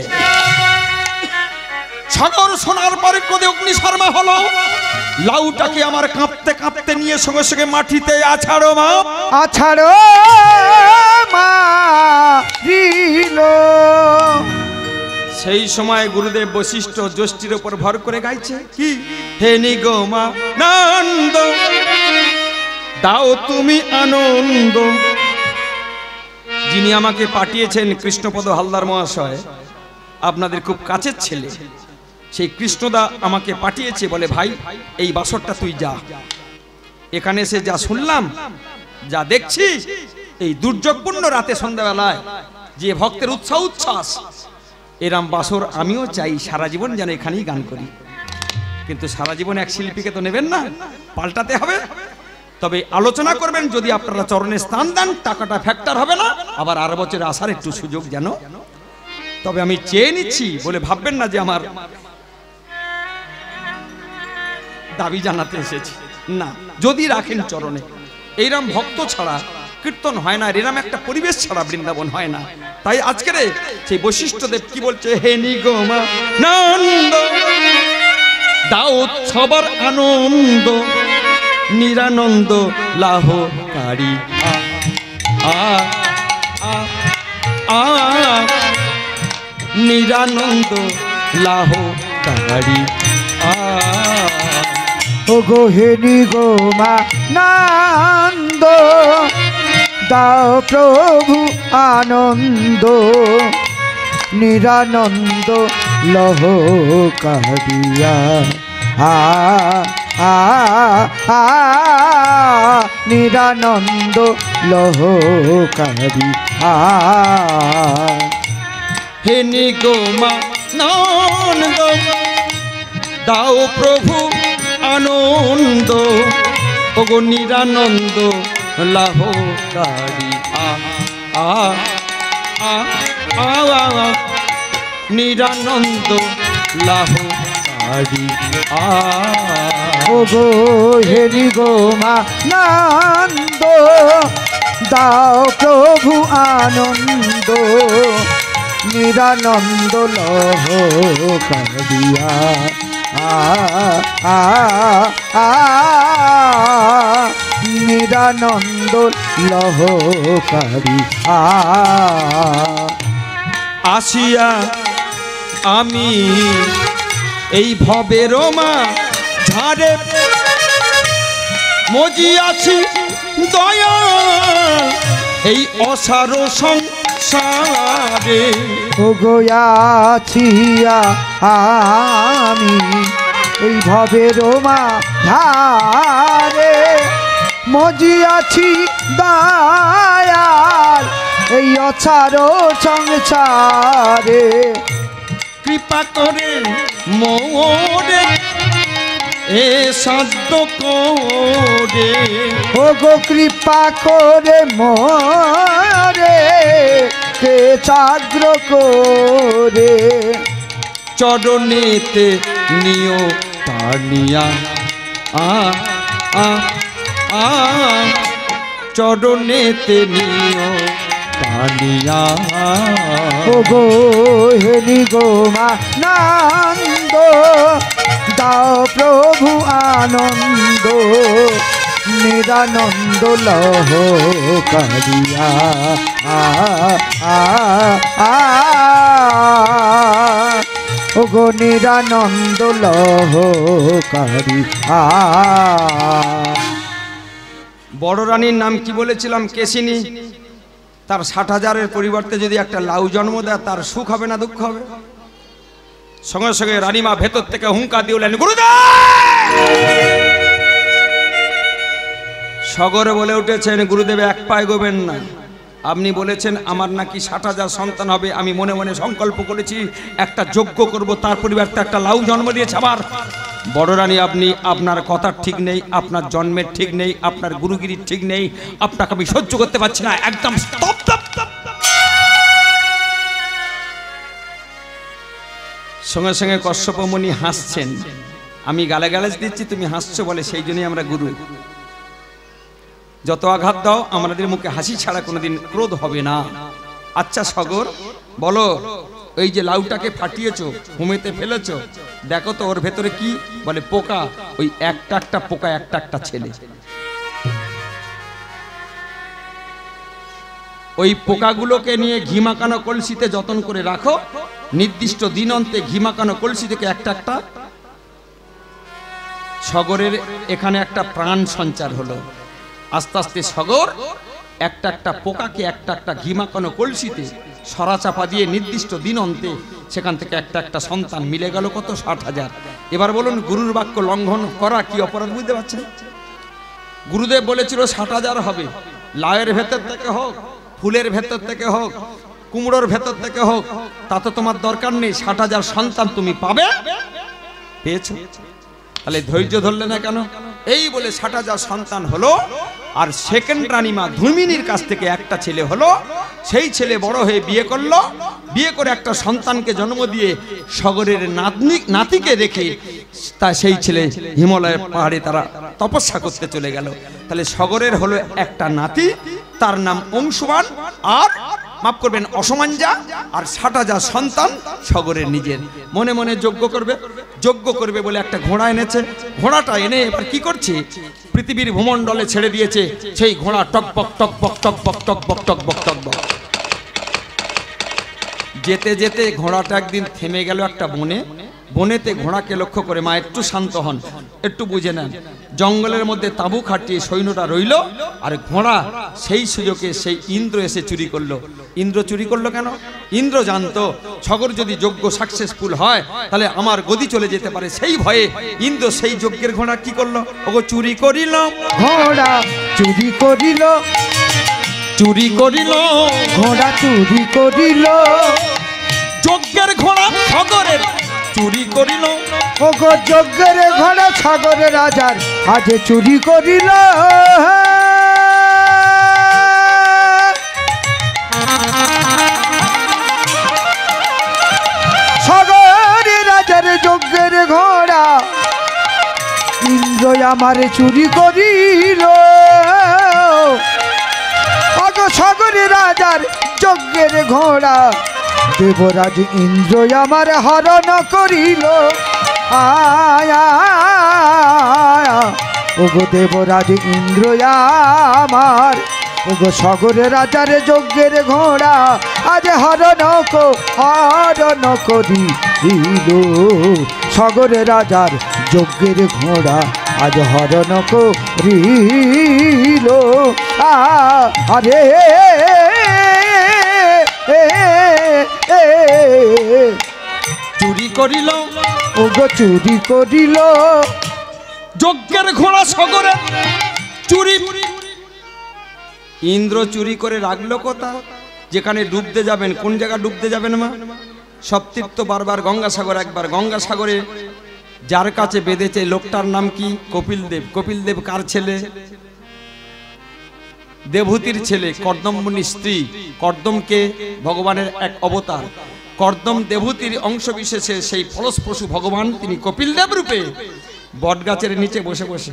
সগর শোনার পরে ক্রোধে অগ্নিশর্মা হলো। লাউটাকে আমার কাঁপতে কাঁপতে নিয়ে সঙ্গে সঙ্গে মাটিতে আছাড়ো মা, আছাড়ো মারিল। সেই সময় গুরুদেব বশিষ্ঠ জ্যোষ্ঠীর উপর ভর করে গাইছে কি, হে নিগমা নন্দ দাও তুমি আনন্দ। যিনি আমাকে পাঠিয়েছেন কৃষ্ণপদ হালদার মহাশয়, আপনাদের খুব কাছের ছেলে, সেই কৃষ্ণদা আমাকে পাঠিয়েছে, বলে ভাই এই বাসরটা তুই যা, এখানে এসে যা শুনলাম যা দেখছি, এই দুর্যোগপূর্ণ রাতে সন্ধ্যাবেলায় যে ভক্তের উৎসাহ উচ্ছ্বাস, এরাম বাসর আমিও চাই সারা জীবন যেন এখানেই গান করি। কিন্তু সারা জীবন এক শিল্পীকে তো নেবেন না, পাল্টাতে হবে। তবে আলোচনা করবেন, যদি আপনারা চরণে স্থান দেন টাকাটা ফ্যাক্টর হবে না, আবার আর বছরে আসার একটু সুযোগ যেন। তবে আমি চেয়ে নিচ্ছি বলে ভাববেন না যে আমার দাবি জানাতে এসেছি, না, যদি রাখেন চরণে। এইরকম ভক্ত ছাড়া কীর্তন হয় না, এরম একটা পরিবেশ ছাড়া বৃন্দাবন হয় না। তাই আজকের সেই বৈশিষ্ট্যদেব কি বলছে, হে নিগমা নন্দ দাও সবার আনন্দ, নিরানন্দ লাহ কারি নিরানন্দ লাহ কারি। ওগো হে নিগমা নন্দ দাও প্রভু আনন্দ, নিরানন্দ লহ কারিয়া। নিরানন্দ লহ কারিয়া। হে নিগমা নন্দ দাও প্রভু আনন্দ, ওগো নিরানন্দ লাহ কারি নিরানন্দ লাহ কারি। ওগো হে নিগমা নন্দ দাও প্রভু আনন্দ, নিরানন্দ লহ কারিয়া। নিরানন্দ লহ কারিয়া। আসিয়া আমি এই ভবের মা ঝাড়ে মজিয়াছি দয়া, এই অসার সংসারে ওগোয়াছিয়া আমি এই ভবের মা ধারে, মজিয়াছি দয়াল এই অছাড় সংসারে। কৃপা করে মোরে এ সাধ্য করে, ওগো কৃপা করে মোরে কে চাগ্র করে। চরণেতে নিও টানিয়া আ আ আ চরণেতে নিও টানিয়া। ওগো হেনি গো মানন্দ দাও প্রভু আনন্দ নিরানন্দ লহ কারিয়া আ আ আ ওগো নিরানন্দ লহ কারিয়া। বড় রানীর নাম কি বলেছিলাম? কেশিনী। তার 60,000-এর পরিবর্তে যদি একটা লাউ জন্ম দেয়, তার সুখ হবে না দুঃখ হবে? সঙ্গে সঙ্গে রানীমা ভেতর থেকে হুঙ্কার দিয়ে বললেন, গুরুদেব! সগরে বলে উঠেছেন, গুরুদেব এক পায়ে গোবেন না। আপনি বলেছেন আমার নাকি 60,000 সন্তান হবে, আমি মনে মনে সংকল্প করেছি একটা যজ্ঞ করব, তার পরিবর্তে একটা লাউ জন্ম দিয়েছে আবার। বড় রানী, আপনি আপনার কথার ঠিক নেই, আপনার জন্মের ঠিক নেই, আপনার গুরুগিরির ঠিক নেই, আপনাকে আমি সহ্য করতে পারছি না, একদম স্টপ। সঙ্গে সঙ্গে কশ্যপ মুনি হাসছেন। আমি গালাগালাজ দিচ্ছি, তুমি হাসছো বলে, সেই জন্যই আমরা গুরু। যত আঘাত দাও আমাদের মুখে হাসি ছাড়া কোনোদিন ক্রোধ হবে না। আচ্ছা সগর, বলো, ওই যে লাউটাকে ফাটিয়েছো, হুমেতে ফেলেছো, দেখো তো ওর ভেতরে কি? বলে পোকা। ওই একটা একটা পোকা, একটা একটা ছেলে। ওই পোকাগুলোকে নিয়ে ঘি মাখানো কলসিতে যতন করে রাখো, নির্দিষ্ট দিন অন্তে ঘি মাখানো কলসি থেকে একটা একটা। সগরের এখানে একটা প্রাণ সঞ্চার হলো। আস্তে আস্তে সগর একটা একটা পোকাকে একটা একটা ঘি মাখানো কলসিতে সরা চাপা দিয়ে নির্দিষ্ট দিন অন্তে সেখান থেকে একটা একটা সন্তান মিলে গেল। কত? 60,000। এবার বলুন, গুরুর বাক্য লঙ্ঘন করা কি অপরাধ? বুঝতে পারছেন? গুরুদেব বলেছিল 60,000 হবে। লাউয়ের ভেতর থেকে হোক, ফুলের ভেতর থেকে হোক, কুমড়োর ভেতর থেকে হোক, তা তো তোমার দরকার নেই। 60,000 সন্তান তুমি পাবে, পেয়েছো। তাহলে ধৈর্য ধরলে না কেন? এই বলে 60,000 সন্তান হলো। আর সেকেন্ড রানীমা ধুমিনীর কাছ থেকে একটা ছেলে হলো। সেই ছেলে বড় হয়ে বিয়ে করলো। বিয়ে করে একটা সন্তানকে জন্ম দিয়ে সগরের নাতিকে রেখে তা সেই ছেলে হিমালয়ের পাহাড়ে তারা তপস্যা করতে চলে গেল। তাহলে সগরের হলো একটা নাতি, তার নাম অংশুমান, আর মাফ করবেন অসমাঞ্জা। আর 60,000 সন্তান সগরের নিজের। মনে মনে যজ্ঞ করবে বলে একটা ঘোড়া এনেছে। ঘোড়াটা এনে এবার কি করছে? পৃথিবীর ভূমণ্ডলে ছেড়ে দিয়েছে। সেই ঘোড়া টকবক টকবক টকবক টকবক টকবক টকবক। যেতে যেতে ঘোড়াটা একদিন থেমে গেল একটা বনেতে। ঘোড়াকে লক্ষ্য করে, মা একটু শান্ত হন, একটু বুঝে নেন। জঙ্গলের মধ্যে তাঁবু খাটিয়ে সৈন্যটা রইল। আর ঘোড়া সেই সুযোগে সেই ইন্দ্র এসে চুরি করলো। ইন্দ্র চুরি করলো কেন? ইন্দ্র জানতো সগর যদি যজ্ঞ সাকসেসফুল হয় তাহলে আমার গদি চলে যেতে পারে। সেই ভয়ে ইন্দ্র সেই যজ্ঞের ঘোড়া কি করলো? ওগো চুরি করিল, ঘোড়া চুরি করিল, চুরি করিল, ঘোড়া চুরি করিল, যজ্ঞের ঘোড়া সগরের চুরি করিল। ওগো যজ্ঞের ঘোড়া সাগরের রাজার আজ চুরি করিল। সাগরের রাজার যজ্ঞের ঘোড়া ইন্দ্র আমার চুরি করিল। ওগো সাগরের রাজার যজ্ঞের ঘোড়া দেবরাজ ইন্দ্র আমার হরণ করিল। ওগো দেবরাজ ইন্দ্র আমার, ওগো সগরের রাজার যজ্ঞের ঘোড়া আজ হরণ করিল। সগরের রাজার যজ্ঞের ঘোড়া আজ হরণ করিল। আরে চুরি করিল, ওগো চুরি করিল, যজ্ঞের ঘোড়া সগরে চুরি। ইন্দ্র চুরি করে রাখলো কোথা? যেখানে ডুবতে যাবেন। কোন জায়গা ডুবতে যাবেন মা? সপ্তীর্থ বারবার গঙ্গাসাগর, একবার গঙ্গাসাগরে যার কাছে বেঁধেছে লোকটার নাম কি? কপিল দেব। কপিল দেব কার ছেলে? দেবহূতির ছেলে, কর্দম মুনির স্ত্রী। কর্দমকে ভগবানের এক অবতার। কর্দম দেবহূতির অংশ বিশেষে সেই ফলস্পশু ভগবান তিনি কপিল দেব রূপে বটগাছের নিচে বসে বসে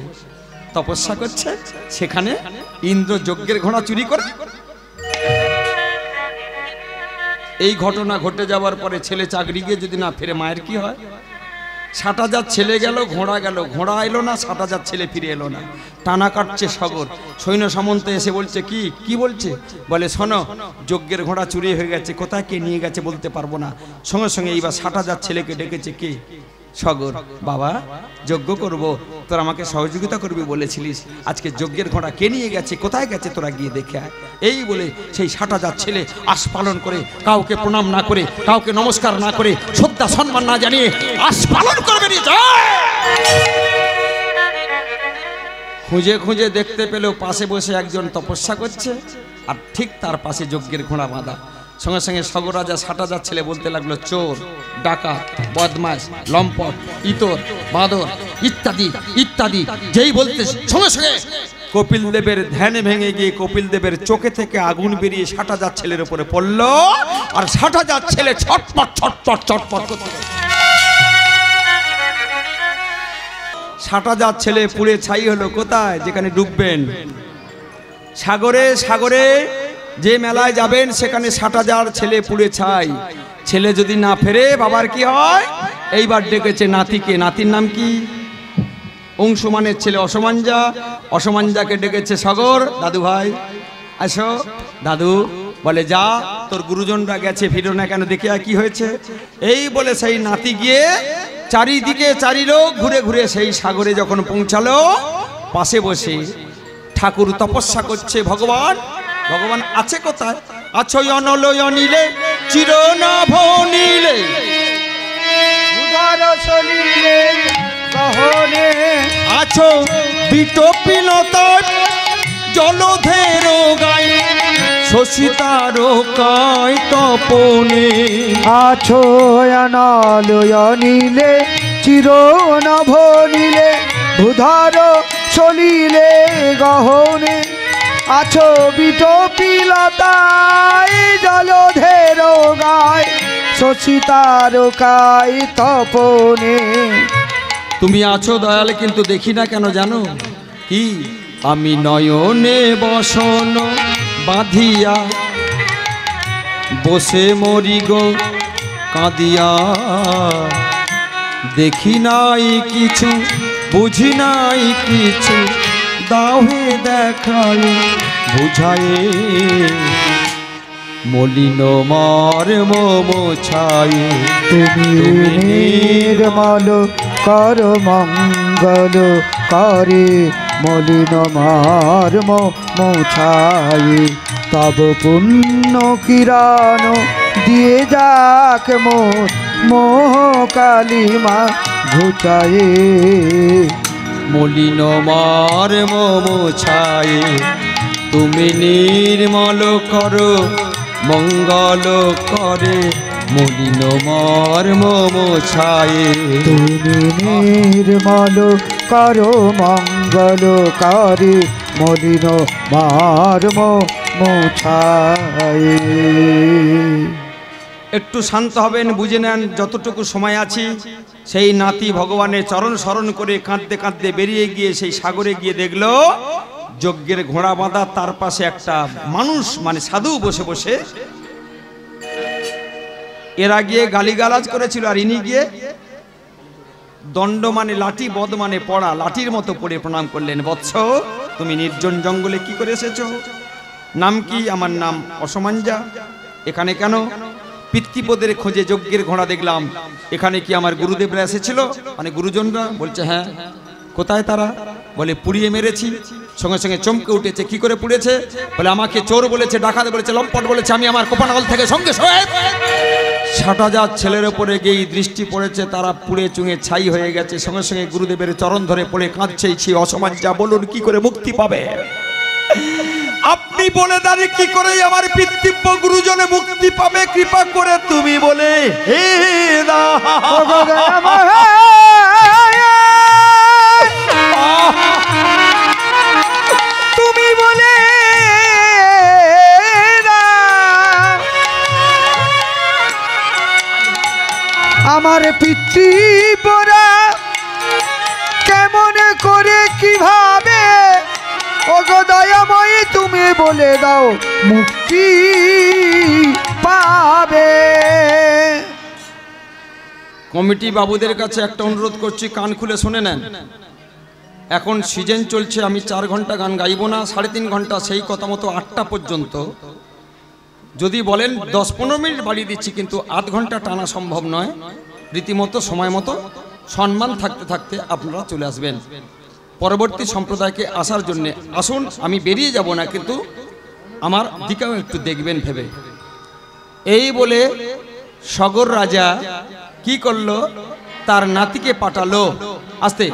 তপস্যা করছে। সেখানে ইন্দ্র যজ্ঞের ঘোড়া চুরি করে। এই ঘটনা ঘটে যাওয়ার পরে ছেলে চাকরি গিয়ে যদি না ফিরে মায়ের কি হয়? 60,000 ছেলে গেল, ঘোড়া এলো না, 60,000 ছেলে ফিরে এলো না। টানা কাটছে সাগর। সৈন্য সামন্ত এসে বলছে কি বলছে? বলে শোনো, যজ্ঞের ঘোড়া চুরি হয়ে গেছে, কোথায় কে নিয়ে গেছে বলতে পারবো না। সঙ্গে সঙ্গে এইবার 60,000 ছেলেকে ডেকেছে। কে? সাগর। বাবা, যজ্ঞ করব, তোরা আমাকে সহযোগিতা করবি বলেছিলিস, আজকে যজ্ঞের ঘোড়া কে নিয়ে গেছে, কোথায় গেছে তোরা গিয়ে দেখে আয়। এই বলে সেই 60,000 ছেলে আশ পালন করে, কাউকে প্রণাম না করে, কাউকে নমস্কার না করে, শ্রদ্ধা সম্মান না জানিয়ে আশ পালন করবে। খুঁজে খুঁজে দেখতে পেল পাশে বসে একজন তপস্যা করছে, আর ঠিক তার পাশে যজ্ঞের ঘোড়া বাঁধা। সঙ্গে সঙ্গে সাগর রাজা 60,000 ছেলে বলতে লাগলো, চোর, ডাকাত, বদমাশ, লম্পট, ইতর, বাঁদর ইত্যাদি ইত্যাদি। যেই বলতে সঙ্গে সঙ্গে কপিল দেবের ধ্যানে ভেঙে গিয়ে কপিল দেবের চোখে থেকে আগুন বেরিয়ে 60,000 ছেলের উপরে পড়ল। আর 60,000 ছেলে ছটপট ছটপট ছটপট করতে। 60,000 ছেলে পুড়ে ছাই হলো। কোথায়? যেখানে ডুববেন, সাগরে। সাগরে যে মেলায় যাবেন সেখানে 60,000 ছেলে পুড়ে ছাই। ছেলে যদি না ফেরে বাবার কি হয়? এইবার ডেকেছে নাতিকে। নাতির নাম কি? অংশুমানের ছেলে অসমাঞ্জা। অসমাঞ্জাকে ডেকেছে সাগর, দাদু ভাই আসো। দাদু বলে, যা, তোর গুরুজনরা গেছে, ফিরো না কেন, দেখে কি হয়েছে। এই বলে সেই নাতি গিয়ে চারিদিকে চারি লোক ঘুরে ঘুরে সেই সাগরে যখন পৌঁছালো, পাশে বসে ঠাকুর তপস্যা করছে। ভগবান আছে কোথায়? আছো অনলয় নীলে, চিরনভ নীলে, আছো বিটপিলতায়, জলধের গায়ে, শশিতার কায় তপনে। আছো অনলয় নীলে, চিরনভ নীলে, ভূধর সলিলে গহনে। আছো বিটপিলতায়, জলধের গায়, শশিতার কায় তপনে। তুমি আছো দয়াল, কিন্তু দেখি না কেন জানো কি? আমি নয়নে বসন বাঁধিয়া বসে মরি গো কাঁদিয়া। দেখি নাই কিছু, বুঝি নাই কিছু, দাও হে দেখায় বুঝায়ে। মলিন মর্ম মোছায়ে, তুমি নির্মল কর মঙ্গল করে, মলিন মর্ম মোছায়ে। তব পুণ্য কিরণ দিয়ে যাক মোর মোহ কালিমা ঘুচায়ে। মলিন মর্ম মোছায়ে, তুমি নির্মল করো মঙ্গল করে, মলিন মর্ম মোছায়ে। তুমি নির্মল করো মঙ্গল করে, মলিন মর্ম মোছায়ে। একটু শান্ত হবেন, বুঝে নেন যতটুকু সময় আছি। সেই নাতি ভগবানের চরণ স্মরণ করে কাঁদতে কাঁদতে বেরিয়ে গিয়ে সেই সাগরে গিয়ে দেখলো যজ্ঞের ঘোড়া বাঁধা, তার পাশে একটা মানুষ মানে সাধু বসে বসে। এরা গিয়ে গালিগালাজ করেছিল, আর ইনি গিয়ে দণ্ড মানে লাঠি, বদ মানে পড়া, লাঠির মতো পড়ে প্রণাম করলেন। বৎস, তুমি নির্জন জঙ্গলে কি করে এসেছো? নাম কি? আমার নাম অসমাঞ্জা। এখানে কেন? পিতৃপদের খোঁজে যজ্ঞের ঘোড়া দেখলাম। এখানে কি আমার গুরুদেবরা এসেছিল, মানে গুরুজনরা? বলছে হ্যাঁ। কোথায় তারা? বলে পুড়িয়ে মেরেছি। সঙ্গে সঙ্গে চমকে উঠেছে। কি করে পুড়েছে? বলে আমাকে চোর বলেছে, ডাকাত বলেছে, লম্পট বলেছে, আমি আমার কোপানগল থেকে সঙ্গে সঙ্গে 60,000 ছেলের ওপরে গিয়ে দৃষ্টি পড়েছে, তারা পুড়ে চুঙে ছাই হয়ে গেছে। সঙ্গে সঙ্গে গুরুদেবের চরণ ধরে পড়ে কাঁদছে। অসমাঞ্জা, বলুন কি করে মুক্তি পাবে? আপনি বলে দাঁড়িয়ে কি করে আমার পিতৃব্য গুরুজনে মুক্তি পাবে? কৃপা করে তুমি বলে হে তুমি বলে আমার পিতৃপরা কেমন করে কিভাবে ওগো দয়াময়ী তুমি বলে দাও মুক্তি পাবে। কমিটি বাবুদের কাছে একটা অনুরোধ করছি, কান খুলে শুনে নেন। এখন সিজন চলছে, আমি 4 ঘন্টা গান গাইব না, 3.5 ঘন্টা, সেই কথা মতো 8টা পর্যন্ত। যদি বলেন 10-15 মিনিট বাড়িয়ে দিচ্ছি, কিন্তু আধ ঘন্টা টানা সম্ভব নয়। রীতিমতো সময় মতো সম্মান থাকতে থাকতে আপনারা চলে আসবেন পরবর্তী সম্প্রদায়কে আসার জন্য। আসুন, আমি বেরিয়ে যাব না, কিন্তু আমার দিকেও একটু দেখবেন ভেবে। এই বলে সগর রাজা কি করলো, তার নাতিকে পাঠালো। আস্তে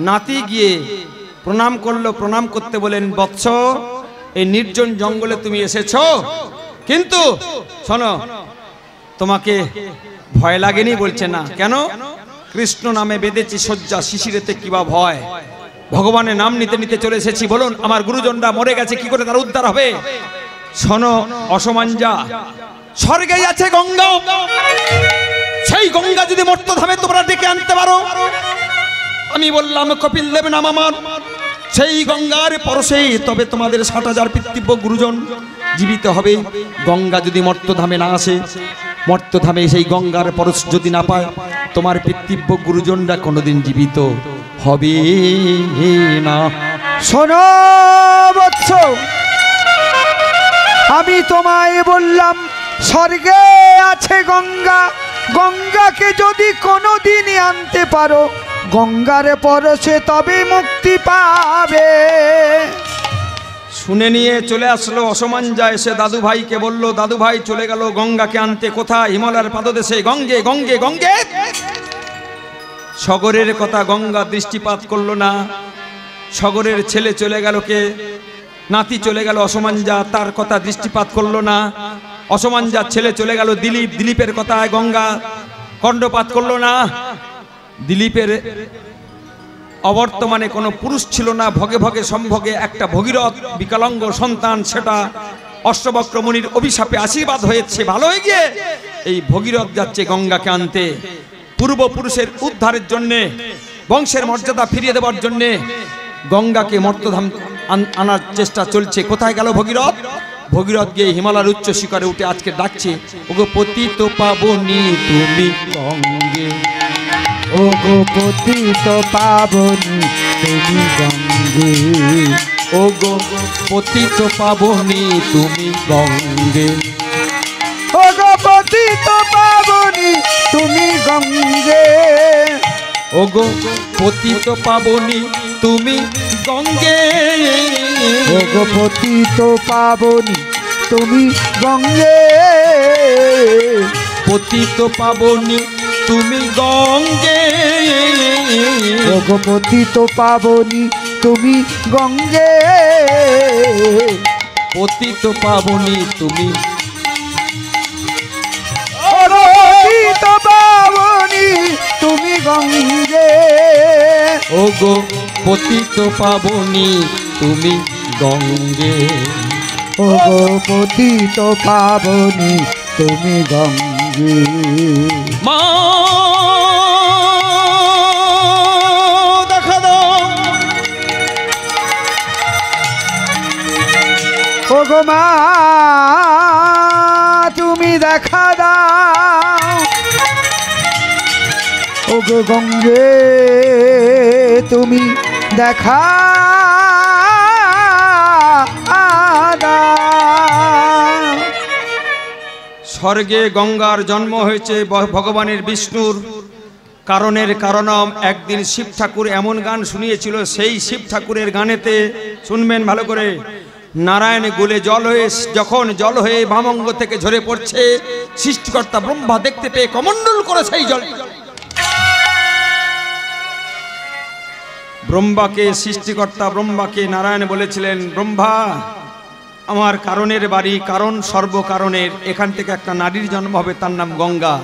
নাতি গিয়ে প্রণাম করলো। প্রণাম করতে বলেন, বৎস, এই নির্জন জঙ্গলে তুমি এসেছো, কিন্তু শোনো, তোমাকে ভয় লাগেনি? বলছে না। কেন? কৃষ্ণ নামে বেঁধেছি শয্যা, শিশিরেতে কিবা ভয়। ভগবানের নাম নিতে নিতে চলে এসেছি। বলুন, আমার গুরুজনরা মরে গেছে, কি করে তার উদ্ধার হবে? শোনো অসমাঞ্জা, স্বর্গে আছে গঙ্গা, সেই গঙ্গা যদি মর্তধামে তোমরা ডেকে আনতে পারো, আমি বললাম কপিল দেব নাম আমার, সেই গঙ্গার পরশে তবে তোমাদের 60,000 পিতৃব্য গুরুজন জীবিত হবে। গঙ্গা যদি মর্তধামে না আসে, মর্তধামে সেই গঙ্গার পরশ যদি না পায়, তোমার পিতৃব্য গুরুজনরা কোনোদিন জীবিত হবে না। শোনো বৎস, আমি তোমায় বললাম স্বর্গে আছে গঙ্গা, গঙ্গাকে যদি কোনোদিনই আনতে পারো, গঙ্গার পরশে তবে মুক্তি পাবে। শুনে নিয়ে চলে আসলো অসমাঞ্জা। এসে দাদু ভাইকে বলল, দাদু ভাই চলে গেল গঙ্গাকে আনতে। কোথায়? হিমালয়ের পাদদেশে। গঙ্গে গঙ্গে গঙ্গে। সগরের কথা গঙ্গা দৃষ্টিপাত করলো না। সগরের ছেলে চলে গেল, কে? নাতি চলে গেল অসমাঞ্জা, তার কথা দৃষ্টিপাত করলো না। অসমাঞ্জার ছেলে চলে গেল দিলীপ, দিলীপের কথায় গঙ্গা কর্ণপাত করলো না। দিলীপের অবর্তমানে কোনো পুরুষ ছিল না, ভগে ভগে সম্ভোগে একটা ভগীরথ বিকলাঙ্গ সন্তান, সেটা অষ্টবক্র মুনির অভিশাপে আশীর্বাদ হয়েছে ভালো হয়ে গিয়ে এই ভগীরথ যাচ্ছে গঙ্গাকে আনতে, পূর্বপুরুষের উদ্ধারের জন্যে, বংশের মর্যাদা ফিরিয়ে দেওয়ার জন্যে গঙ্গাকে মর্তধাম আনার চেষ্টা চলছে। কোথায় গেল ভগীরথ? ভগীরথ গিয়ে হিমালয়ের উচ্চ শিখরে উঠে আজকে ডাকছে, ওগো পতিত পাবনি তুমি গঙ্গে, ওগো পতিত পাবনি তুমি গঙ্গে, ওগো পতিত পাবনি তুমি গঙ্গে, ওগো পতিত পাবনি তুমি গঙ্গে, ওগো পতিত পাবনি তুমি গঙ্গে, ওগো পতিত পাবনি তুমি গঙ্গে, পতিত পাবনি তুমি গঙ্গে, ওগো পতিত পাবনি তুমি গঙ্গে, পতিত পাবনি তুমি, ওগো পতিত পাবনি তুমি গঙ্গে, ওগো পতিত পাবনি তুমি গঙ্গে, ওগো পতিত পাবনি তুমি গঙ্গে। মা দেখা দাও, ওগো মা তুমি দেখা দাও, ওগো গঙ্গে তুমি দেখা দাও। স্বর্গে গঙ্গার জন্ম হয়েছে ভগবানের বিষ্ণুর কারণের কারণম। একদিন শিব ঠাকুর এমন গান শুনিয়েছিল, সেই শিব ঠাকুরের গানেতে শুনবেন ভালো করে, নারায়ণ গুলে জল হয়ে, যখন জল হয়ে বামঙ্গ থেকে ঝরে পড়ছে, সৃষ্টিকর্তা ব্রহ্মা দেখতে পেয়ে কমণ্ডল করে সেই জল। ব্রহ্মাকে, সৃষ্টিকর্তা ব্রহ্মাকে নারায়ণ বলেছিলেন, ব্রহ্মা আমার কারণের বাড়ি, কারণ সর্বকারণের, এখান থেকে একটা নারীর জন্ম হবে, তার নাম গঙ্গা,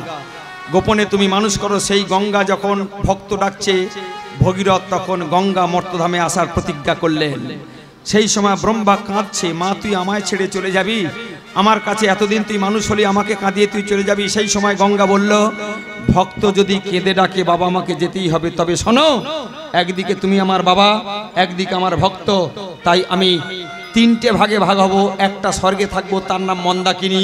গোপনে তুমি মানুষ করো। সেই গঙ্গা যখন ভক্ত ডাকছে ভগীরথ, তখন গঙ্গা মর্তধামে আসার প্রতিজ্ঞা করলেন। সেই সময় ব্রহ্মা কাঁদছে, মা তুই আমায় ছেড়ে চলে যাবি, আমার কাছে এতদিন তুই মানুষ হলি, আমাকে কাঁদিয়ে তুই চলে যাবি। সেই সময় গঙ্গা বলল, ভক্ত যদি কেঁদে ডাকে বাবা আমাকে যেতেই হবে, তবে শোনো, একদিকে তুমি আমার বাবা, একদিকে আমার ভক্ত, তাই আমি তিনটে ভাগে ভাগ হব। একটা স্বর্গে থাকবো, তার নাম মন্দাকিনী,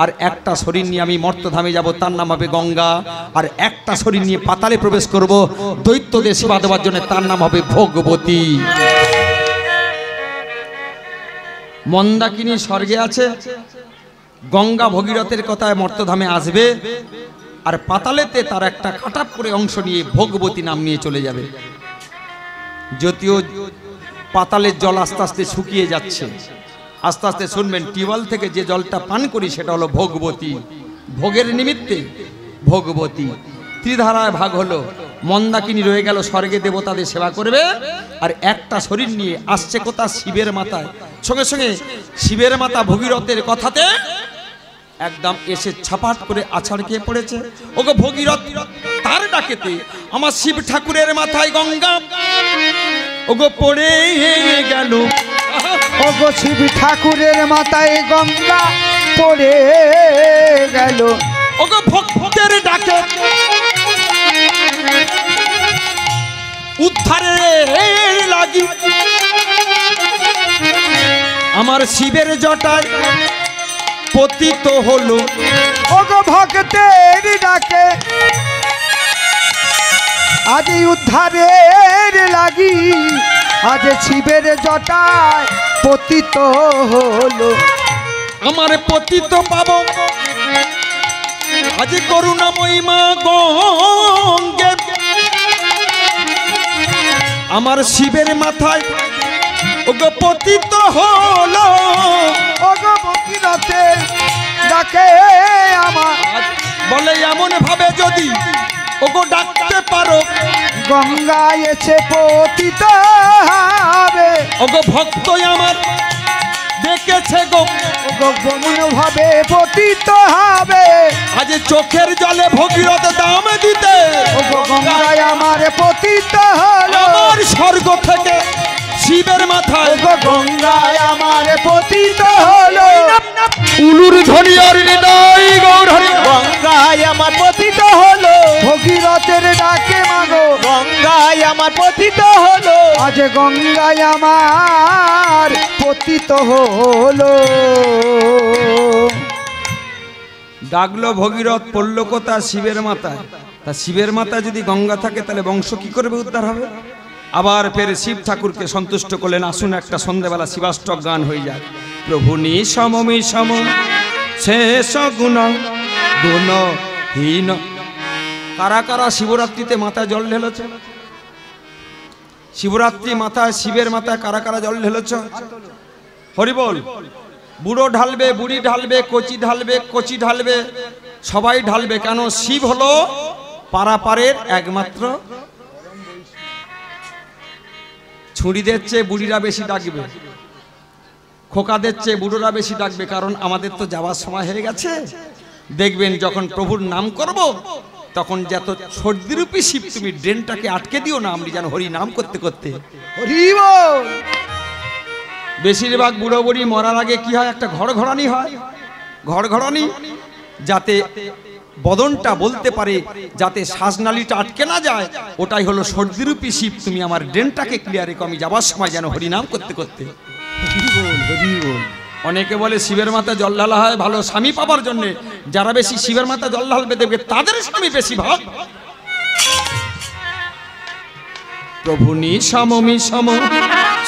আর একটা শরীর নিয়ে আমি মর্তধামে যাব, তার নাম হবে গঙ্গা, আর একটা শরীর নিয়ে পাতালে প্রবেশ করব দৈত্যদের সেবা দেওয়ার জন্য, তার নাম হবে ভগবতী। মন্দাকিনী স্বর্গে আছে, গঙ্গা ভগীরথের কথায় মর্তধামে আসবে, আর পাতালেতে তার একটা কাটাপ করে অংশ নিয়ে ভগবতী নাম নিয়ে চলে যাবে। যদিও পাতালের জল আস্তে আস্তে শুকিয়ে যাচ্ছে, আস্তে আস্তে শুনবেন টিউবওয়েল থেকে যে জলটা পান করি সেটা হলো ভগবতী, ভোগের নিমিত্তে ভগবতী। ত্রিধারায় ভাগ হলো, মন্দাকিনী রয়ে গেল স্বর্গে দেবতাদের সেবা করবে, আর একটা শরীর নিয়ে আসছে কোথা, শিবের মাথায়। সঙ্গে সঙ্গে শিবের মাতা ভগীরথের কথাতে একদম এসে ছাপাট করে আছাড় খেয়ে পড়েছে। ওগো ভগীরথ, তার ডাকেতে আমার শিব ঠাকুরের মাথায় গঙ্গা ওগো পড়ে গেল। ওগো শিব ঠাকুরের মাথায় গঙ্গা পড়ে গেল। ওগো ভক্তের ডাকে উদ্ধারের লাগি আমার শিবের জটায় পতিত হলো। ওগো ভক্তের ডাকে আজ উদ্ধারের লাগি আজ শিবের জটায় পতিত হলো। আমার পতিত পাবো আজ করুণাময়ী মা গঙ্গে, আমার শিবের মাথায় ওগো পতিত হলো। ওগো ভগীরথে ডাকে আমার বলে এমন ভাবে যদি ওগো ডাকতে পারো গঙ্গা এসে পতিত হবে। ওগো ভক্ত আমার দেখেছে গো, ওগো গমন ভাবে পতিত হবে। আজ চোখের জলে ভগীরথ দাম দিতে ওগো গঙ্গায় আমার পতিত হলো। আমার স্বর্গ থেকে শিবের মাথায় ওগো গঙ্গায় আমার পতিত হলো। উলুর ধ্বনি আর হৃদয় গৌর হরি। গঙ্গায় আমার পতিত হলো। ভগীরথের ডাকে মাগো গঙ্গায় আমার পতিত হলো। আজ গঙ্গায় আমার পতিত হলো। ডাকলো ভগীরথ, পড়ল কোথা, শিবের মাথায়। তা শিবের মাথায় যদি গঙ্গা থাকে তাহলে বংশ কি করবে উদ্ধার হবে? আবার ফের শিব ঠাকুরকে সন্তুষ্ট করলেন, আসুন একটা সন্ধ্যেবেলা শিবাষ্টক গান হয়ে যায়। প্রভু নিঃসম মিসম শেষ গুণ গুণহীন। কারা কারা শিবরাত্রিতে মাথায় জল ঢেলেছ? শিবরাত্রি মাথায় শিবের মাথায় কারা কারা জল ঢেলেছ? হরি বল। বুড়ো ঢালবে, বুড়ি ঢালবে, কচি ঢালবে, কচি ঢালবে, সবাই ঢালবে। কেন? শিব হলো পারাপারের একমাত্র। ছুরিদের চেয়ে বুড়িরা বেশি ডাকবে, খোকাদের চেয়ে বুড়োরা বেশি ডাকবে, কারণ আমাদের তো যাওয়ার সময় হয়ে গেছে। দেখবেন যখন প্রভুর নাম করব তখন যত সর্দিরূপী শিব তুমি ড্রেনটাকে আটকে দিও না, আমি যেন হরি নাম করতে করতে। হরি বল। বেশিরভাগ বুড়ো বুড়ি মরার আগে কি হয়, একটা ঘড়ঘড়ানি হয়। ঘড়ঘড়ানি যাতে বদনটা বলতে পারে, যাতে শ্বাসনালীটা আটকে না যায়, ওটাই হলো সর্দিরূপী শিব। তুমি আমার ড্রেনটাকে ক্লিয়ার রেখো, আমি যাবার সময় যেন হরি নাম করতে করতে। অনেকে বলে শিবের মাথা জল ঢালা হয় ভালো স্বামী পাবার জন্য। যারা বেশি শিবের মাথা জল ঢালবে দেখবে তাদের স্বামী বেশি ভাগ। প্রভু নিঃসম মিসম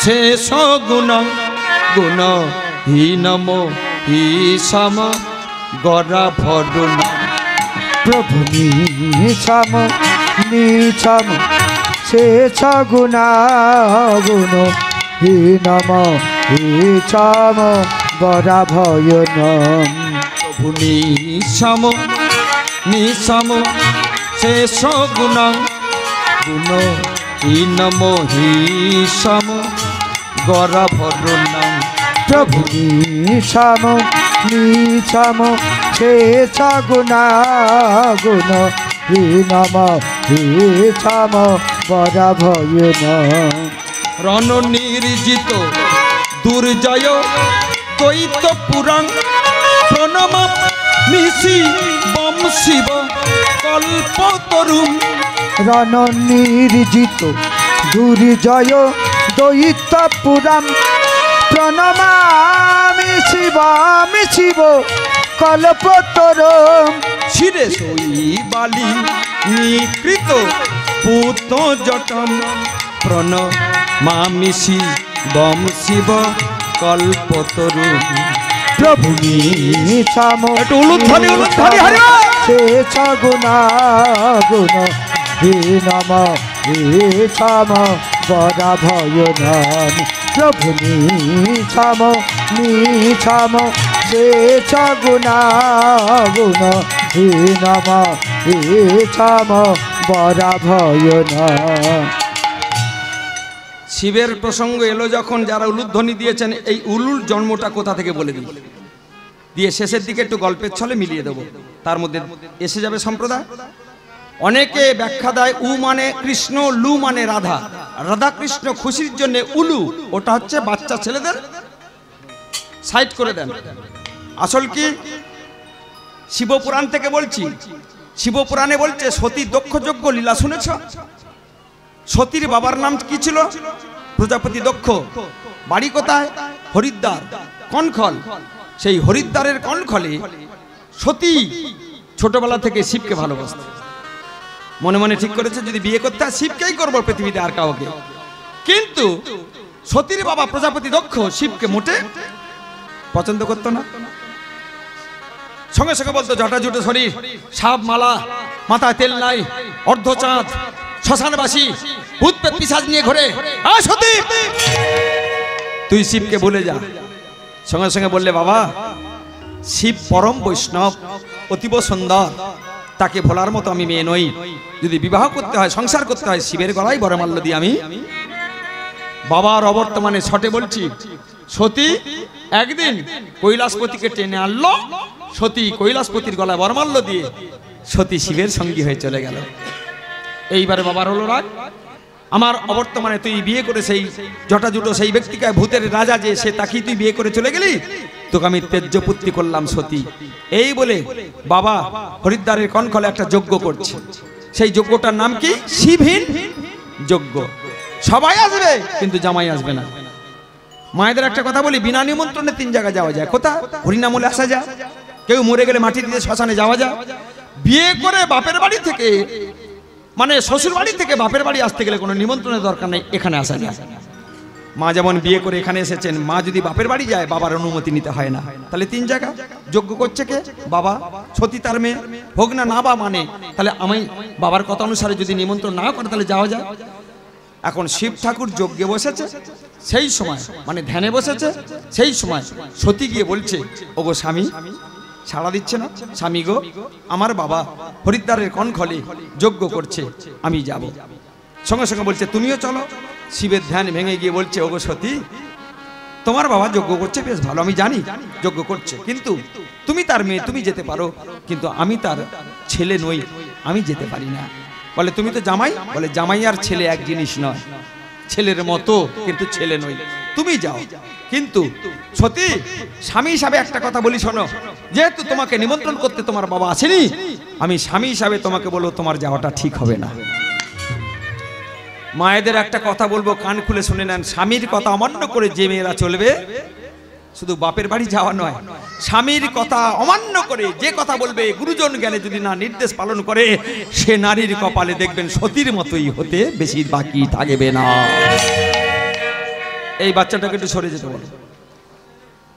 শেষ গুণ গুণহীনম ঈশম গরা ভরুণ। প্রভু নিঃসম নিঃসম শেষ গুণ গুণহীনম ঈশম গরা ভয়নম। প্রভু নিঃসম নিঃসম শেষ গুণ গুণহীনম ঈশম গরা ভরুণ। প্রভু নিঃসম নিঃসম শেষ গুণ গুণহীনম ঈশম গরা ভয়নম। রণ নির্জিত দুর্জয় দৈত পুরাং প্রণম মিশি বম শিব কল্পতরু রণ নির্জিত দুর্জয় দৈত্য পুরাম প্রণমামি শিব কল্পতরম শিরে সই বালি নিকৃত পুত জটন প্রণমামি শিবম শিব কল্পতরু প্রভু নিছাম একটু উলুধ্বনি হরি সে গুণা গুণ হে নম হে ছাম বরা ভয় নাম প্রভু নিছাম সে গুণা গুণ হে নম হে ছাম বরা ভয় নাম। শিবের প্রসঙ্গ এলো যখন, যারা উলুধ্বনি দিয়েছেন এই উলুর জন্মটা কোথা থেকে বলে দিই, দিয়ে শেষের দিকে একটু গল্পের ছলে মিলিয়ে দেবো, তার মধ্যে এসে যাবে সম্প্রদায়। অনেকে ব্যাখ্যা দেয় উ মানে কৃষ্ণ, লু মানে রাধা, রাধা কৃষ্ণ খুশির জন্য উলু, ওটা হচ্ছে বাচ্চা ছেলেদের সাইড করে দেন। আসল কি শিবপুরাণ থেকে বলছি, শিবপুরাণে বলছে সতী দক্ষযজ্ঞ লীলা শুনেছ? সতীর বাবার নাম কি ছিল? প্রজাপতি দক্ষ। বাড়ি কোথায়? হরিদ্বার, কনখল। সেই হরিদ্বারের কনখলে সতী ছোটবেলা থেকে শিবকে ভালোবাসত। মনে মনে ঠিক করেছে যদি বিয়ে করতে হয় শিবকেই করবো, পৃথিবীতে আর কাউকে। কিন্তু সতীর বাবা প্রজাপতি দক্ষ শিবকে মোটে পছন্দ করতো না। সঙ্গে সঙ্গে বলতো জটা জুটো শরীর, সাপ মালা, মাথায় তেল নাই, অর্ধ চাঁদ, শ্মশানবাসী, ভূত প্রেত পিশাচ নিয়ে ঘোরে, সতী তুই শিবকে ভুলে যা। সঙ্গে সঙ্গে বললে বাবা শিব পরম বৈষ্ণব, অতীব সুন্দর, তাকে ভোলার মতো আমি মেয়ে নই। যদি বিবাহ করতে হয়, সংসার করতে হয়, শিবের গলায় বরমাল্য দিয়ে আমি। বাবার অবর্তমানে ছটে বলছি, সতী একদিন কৈলাসপতিকে টেনে আনলো, সতী কৈলাসপতির গলায় বরমাল্য দিয়ে সতী শিবের সঙ্গী হয়ে চলে গেল। এইবারে বাবার হলো রাগ, আমার অবর্তমানে তুই বিয়ে করে সেই জটাজুটো সেই ব্যক্তিকে, ভূতের রাজা যে, সে তাকেই তুই বিয়ে করে চলে গেলি, তোকে আমি তেজ্যপুত্রী করলাম সতী। এই বলে বাবা হরিদ্বারের কনখলে একটা যজ্ঞ করছে। সেই যজ্ঞটার নাম কি? শিবহীন যজ্ঞ। সবাই আসবে কিন্তু জামাই আসবে না। মায়েদের একটা কথা বলি, বিনা নিমন্ত্রণে 3 জায়গায় যাওয়া যায়। কোথা? হরিনামলে আসা যায়, কেউ মরে গেলে মাটি দিয়ে শ্মশানে যাওয়া যায়। বিয়ে করে বাপের বাড়ি থেকে, মানে শ্বশুর বাড়ি থেকে বাপের বাড়ি আসতে গেলে কোনো নিমন্ত্রণের দরকার নেই, এখানে আসা যায়। মা যেমন বিয়ে করে এখানে এসেছেন, মা যদি বাপের বাড়ি যায় বাবার অনুমতি নিতে হয় না। তাহলে 3 জায়গা যজ্ঞ করছে কে? বাবা, সতী তার মেয়ে, হোক না না বা মানে, তাহলে আমি বাবার কথা অনুসারে যদি নিমন্ত্রণ না করে তাহলে যাওয়া যায়। এখন শিব ঠাকুর যজ্ঞে বসেছে, সেই সময় মানে ধ্যানে বসেছে, সেই সময় সতী গিয়ে বলছে, ওগো স্বামী, সাড়া দিচ্ছে না। স্বামী গো, আমার বাবা হরিদ্বারের কনখলে যজ্ঞ করছে, আমি যাব। সঙ্গে সঙ্গে বলছে তুমিও চলো। শিবের ধ্যান ভেঙে গিয়ে বলছে, ওগো সতী, তোমার বাবা যজ্ঞ করছে বেশ ভালো, আমি জানি যজ্ঞ করছে, কিন্তু তুমি তার মেয়ে, তুমি যেতে পারো, কিন্তু আমি তার ছেলে নই, আমি যেতে পারি না। বলে তুমি তো জামাই। বলে জামাই আর ছেলে এক জিনিস নয়, ছেলের মতো কিন্তু ছেলে নই, তুমি যাও। কিন্তু সতী, স্বামী হিসাবে একটা কথা বলি শোনো, যেহেতু তোমাকে নিমন্ত্রণ করতে তোমার বাবা আসেনি, আমি স্বামী হিসাবে তোমাকে বলবো তোমার যাওয়াটা ঠিক হবে না। মায়েদের একটা কথা বলবো, কান খুলে শুনে নেন, স্বামীর কথা অমান্য করে যে মেয়েরা চলবে, শুধু বাপের বাড়ি যাওয়া নয়, স্বামীর কথা অমান্য করে যে কথা বলবে, গুরুজন জ্ঞানে যদি না নির্দেশ পালন করে, সে নারীর কপালে দেখবেন সতীর মতোই হতে বেশি বাকি থাকবে না। এই বাচ্চাটাকে একটু সরে যেতে বলো,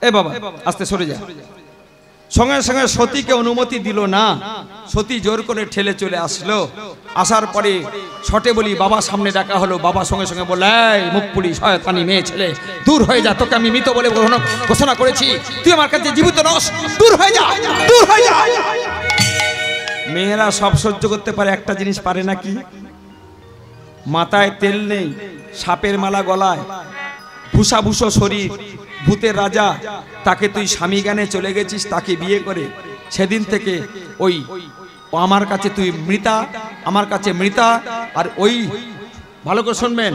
এ বাবা আস্তে সরে যা। সঙ্গে সঙ্গে সতীকে অনুমতি দিল না, সতী জোর করে ঠেলে চলে আসলো। আসার পরে ছটে বলি বাবা সামনে ডাকা হলো। বাবা সঙ্গে সঙ্গে বলল, এই মুখপুরি শয়তানি মেয়ে ছেলে, দূর হয়ে যা, তোকে আমি মৃত বলে ঘোষণা করেছি, তুই আমার কাছে জীবিত নস, দূর হয়ে যা, দূর হয়ে যা। মেয়েরা সব সহ্য করতে পারে, একটা জিনিস পারে না কি? মাথায় তেল নেই, সাপের মালা গলায়, ভূষা ভূষো শরীর, ভূতের রাজা, তাকে তুই স্বামী জ্ঞানে চলে গেছিস, তাকে বিয়ে করে সেদিন থেকে ওই আমার কাছে তুই মৃতা, আমার কাছে মৃতা। আর ওই ভালো করে শুনবেন,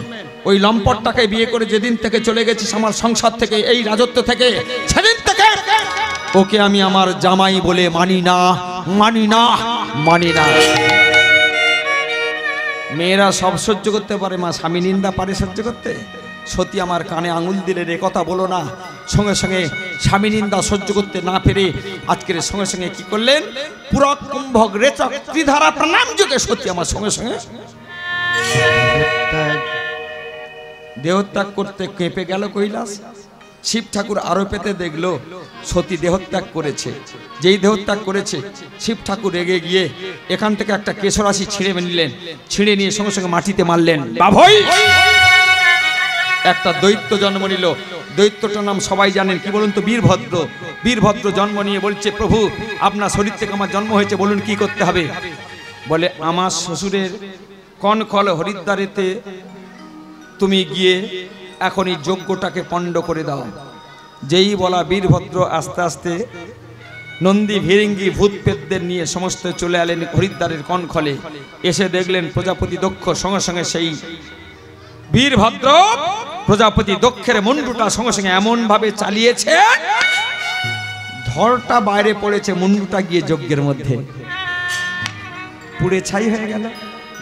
ওই লম্পটটাকে বিয়ে করে যেদিন থেকে চলে গেছিস আমার সংসার থেকে, এই রাজত্ব থেকে, সেদিন থেকে ওকে আমি আমার জামাই বলে মানি না, মানি না, মানি না। মেয়েরা সব সহ্য করতে পারে, মা স্বামী নিন্দা পারে সহ্য করতে? সতী আমার কানে আঙুল দিলে রে কথা বলো না। সঙ্গে সঙ্গে স্বামী নিন্দা সহ্য করতে না পেরে আজকের সঙ্গে সঙ্গে কি করলেন, পুরক কুম্ভক রেচক ত্রিধারা প্রণাম যোগে সতী আমার সঙ্গে সঙ্গে দেহত্যাগ করতে কেঁপে গেল কৈলাস। শিব ঠাকুর আরো পেতে দেখলো সতী দেহত্যাগ করেছে। যেই দেহত্যাগ করেছে শিব ঠাকুর রেগে গিয়ে এখান থেকে একটা কেশরাশি ছিঁড়ে নিলেন, ছিঁড়ে নিয়ে সঙ্গে সঙ্গে মাটিতে মারলেন। বাভই একটা দৈত্য জন্ম নিল। দৈত্যটার নাম সবাই জানেন, কি বলুন তো? বীরভদ্র। বীরভদ্র জন্ম নিয়ে বলছে, প্রভু আপনার শরীর থেকে আমার জন্ম হয়েছে, বলুন কি করতে হবে? বলে আমার শ্বশুরের কনখল হরিদ্বারেতে তুমি গিয়ে এখন এই যজ্ঞটাকে পণ্ড করে দাও। যেই বলা বীরভদ্র আস্তে আস্তে নন্দী ভিরিঙ্গি ভূত পেতদের নিয়ে সমস্ত চলে এলেন হরিদ্বারের কনখলে। এসে দেখলেন প্রজাপতি দক্ষ সঙ্গে সঙ্গে সেই বীরভদ্র প্রজাপতি দক্ষের মুন্ডুটা সঙ্গে সঙ্গে এমন ভাবে চালিয়েছে, ধরটা বাইরে পড়েছে, মুন্ডুটা গিয়ে যজ্ঞের মধ্যে পুড়ে ছাই হয়ে গেল।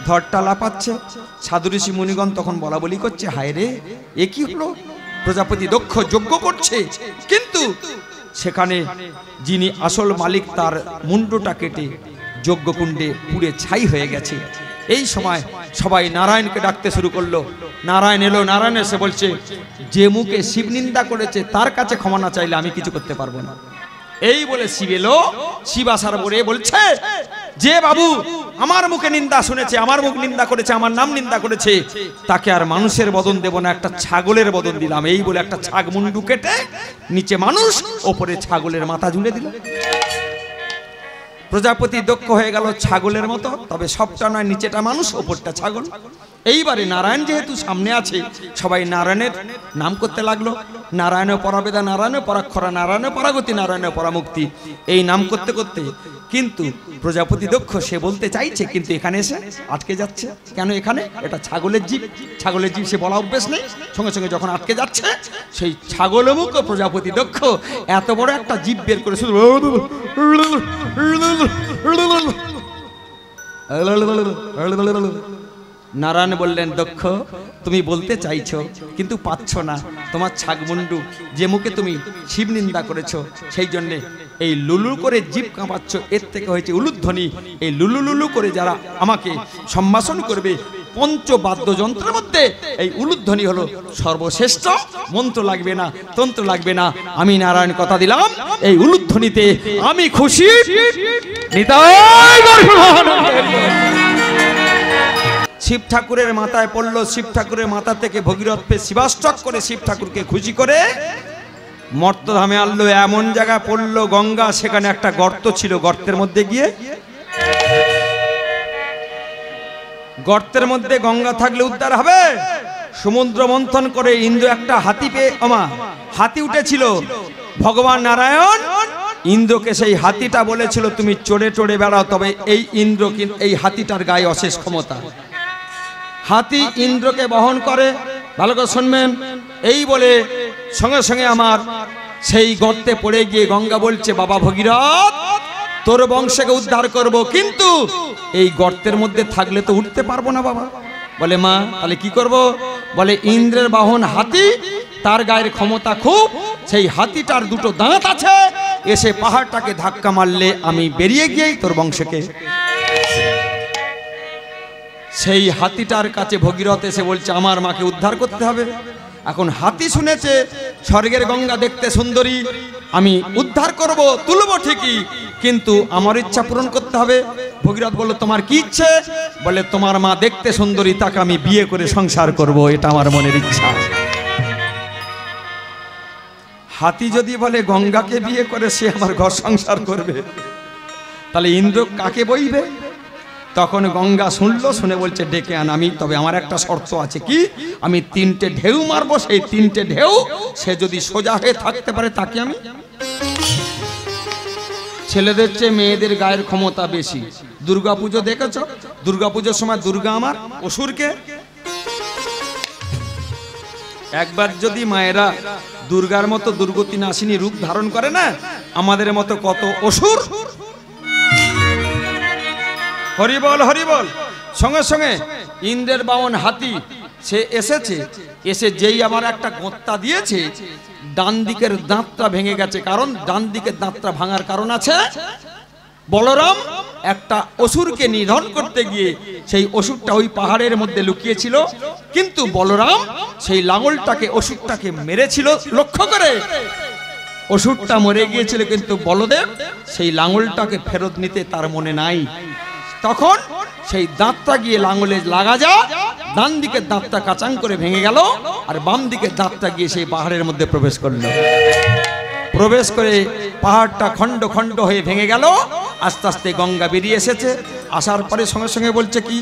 ধরটা লাপাচ্ছে। সাধু ঋষি মুনিগণ তখন বলা বলি করছে, হায় রে এ কি হলো? প্রজাপতি দক্ষ যজ্ঞ করছে, কিন্তু সেখানে যিনি আসল মালিক তার মুন্ডুটা কেটে যজ্ঞকুণ্ডে পুড়ে ছাই হয়ে গেছে। এই সময় সবাই নারায়ণকে ডাকতে শুরু করলো। নারায়ণ এলো। নারায়ণ এসে বলছে, যে মুখে শিব নিন্দা করেছে তার কাছে ক্ষমা না চাইলে আমি কিছু করতে পারবো না। এই বলে শিব এলো। শিব আসার পরে বলছে, যে বাবু আমার মুখে নিন্দা শুনেছে, আমার মুখ নিন্দা করেছে, আমার নাম নিন্দা করেছে, তাকে আর মানুষের বদন দেব না, একটা ছাগলের বদন দিলাম। এই বলে একটা ছাগ মুন্ডু কেটে নিচে মানুষ, ওপরে ছাগলের মাথা ঝুলে দিল। প্রজাপতি দক্ষ হয়ে গেল ছাগলের মতো, তবে সবটা নয়, নিচেটা মানুষ ওপরটা ছাগল। এইবারে নারায়ণ যেহেতু সামনে আছে, সবাই নারায়ণের নাম করতে লাগলো। নারায়ণ পরাবেদা, নারায়ণ পরাক্ষরা, নারায়ণ পরাগতি, নারায়ণ পরামুক্তি, এই নাম করতে করতে কিন্তু প্রজাপতি দক্ষ সে বলতে চাইছে, কিন্তু এখানে এসে আটকে যাচ্ছে। কেন? এখানে এটা ছাগলের জীব, ছাগলের জীব, সে বলা অভ্যেস নেই। সঙ্গে সঙ্গে যখন আটকে যাচ্ছে, সেই ছাগলমুখ প্রজাপতি দক্ষ এত বড় একটা জীব বের করে শুধু নারায়ণ বললেন, দক্ষ তুমি বলতে চাইছো কিন্তু পাচ্ছ না। তোমার ছাগমুন্ডু যে মুখে তুমি শিব নিন্দা করেছো, সেই জন্যে এই লুলু করে জীব কাঁপাচ্ছ, এর থেকে হয়েছে উলুধ্বনি। এই লুলু লুলু করে যারা আমাকে সম্ভাষণ করবে, পঞ্চবাদ্যযন্ত্রের মধ্যে এই উলুধ্বনি হলো সর্বশ্রেষ্ঠ। মন্ত্র লাগবে না, তন্ত্র লাগবে না, আমি নারায়ণ কথা দিলাম, এই উলুধ্বনিতে আমি খুশি। শিব ঠাকুরের মাথায় পড়লো। শিব ঠাকুরের মাথা থেকে ভগীরথ পে শিবাষ্টক করে শিব ঠাকুরকে খুশি করে মর্তধামে আনলো। এমন জায়গায় পড়লো গঙ্গা, সেখানে একটা গর্ত ছিল। গর্তের মধ্যে গিয়ে, গর্তের মধ্যে গঙ্গা থাকলে উদ্ধার হবে? সমুদ্র মন্থন করে ইন্দ্র একটা হাতি পেয়ে, হাতি উঠেছিল। ভগবান নারায়ণ ইন্দ্রকে সেই হাতিটা বলেছিল, তুমি চড়ে চড়ে বেড়াও, তবে এই ইন্দ্র কিন্তু এই হাতিটার গায়ে অশেষ ক্ষমতা। হাতি ইন্দ্রকে বহন করে। ভালো করে শুনবেন। এই বলে সঙ্গে সঙ্গে আমার সেই গর্তে পড়ে গিয়ে গঙ্গা বলছে, বাবা ভগীরথ তোর বংশকে উদ্ধার করব, কিন্তু এই গর্তের মধ্যে থাকলে তো উঠতে পারবো না বাবা। বলে মা তাহলে কি করব? বলে ইন্দ্রের বাহন হাতি, তার গায়ের ক্ষমতা খুব, সেই হাতিটার দুটো দাঁত আছে, এসে পাহাড়টাকে ধাক্কা মারলে আমি বেরিয়ে গিয়েই তোর বংশকে। সেই হাতিটার কাছে ভগীরথ এসে বলছে, আমার মাকে উদ্ধার করতে হবে। এখন হাতি শুনেছে স্বর্গের গঙ্গা দেখতে সুন্দরী, আমি উদ্ধার করব, তুলব ঠিকই, কিন্তু আমার ইচ্ছা পূরণ করতে হবে। ভগীরথ বলল, তোমার কি ইচ্ছে? বলে তোমার মা দেখতে সুন্দরী, তাকে আমি বিয়ে করে সংসার করব, এটা আমার মনের ইচ্ছা। হাতি যদি বলে গঙ্গাকে বিয়ে করে সে আমার ঘর সংসার করবে, তাহলে ইন্দ্র কাকে বইবে? তখন গঙ্গা শুনলো, শুনে বলছে, ডেকে আন আমি, তবে আমার একটা শর্ত আছে। কি? আমি 3টে ঢেউ মারবো, সেই 3টে ঢেউ সে যদি সোজা হয়ে থাকতে পারে তাকে আমি। ছেলেদের চেয়ে মেয়েদের গায়ের ক্ষমতা বেশি। দুর্গাপুজো দেখেছো? দুর্গাপুজোর সময় দুর্গা আমার অসুরকে একবার যদি মায়েরা দুর্গার মতো দুর্গতি নাশিনী রূপ ধারণ করে না, আমাদের মতো কত অসুর। হরিবল হরিবল। সঙ্গে সঙ্গে ইন্দ্রের বাহন হাতি সে এসেছে, এসে যেই আমার একটা গোত্তা দিয়েছে, ডান দিকের দাঁতটা ভেঙে গেছে। কারণ ডান দিকের দাঁতটা ভাঙার কারণ আছে, বলরাম একটা অসুরকে নিধন করতে গিয়ে সেই অসুরটা ওই পাহাড়ের মধ্যে লুকিয়েছিল, কিন্তু বলরাম সেই লাঙলটাকে অসুরটাকে মেরেছিল লক্ষ্য করে। অসুরটা মরে গিয়েছিল, কিন্তু বলদেব সেই লাঙলটাকে ফেরত নিতে তার মনে নাই। তখন সেই দাঁতটা গিয়ে লাঙলে লাগা যা, ডান দিকের দাঁতটা কাচাং করে ভেঙে গেল, আর বাম দিকের দাঁতটা গিয়ে সেই পাহাড়ের মধ্যে প্রবেশ করলো। প্রবেশ করে পাহাড়টা খণ্ড খণ্ড হয়ে ভেঙে গেল। আস্তে আস্তে গঙ্গা বেরিয়ে এসেছে। আসার পরে সঙ্গে সঙ্গে বলছে কি,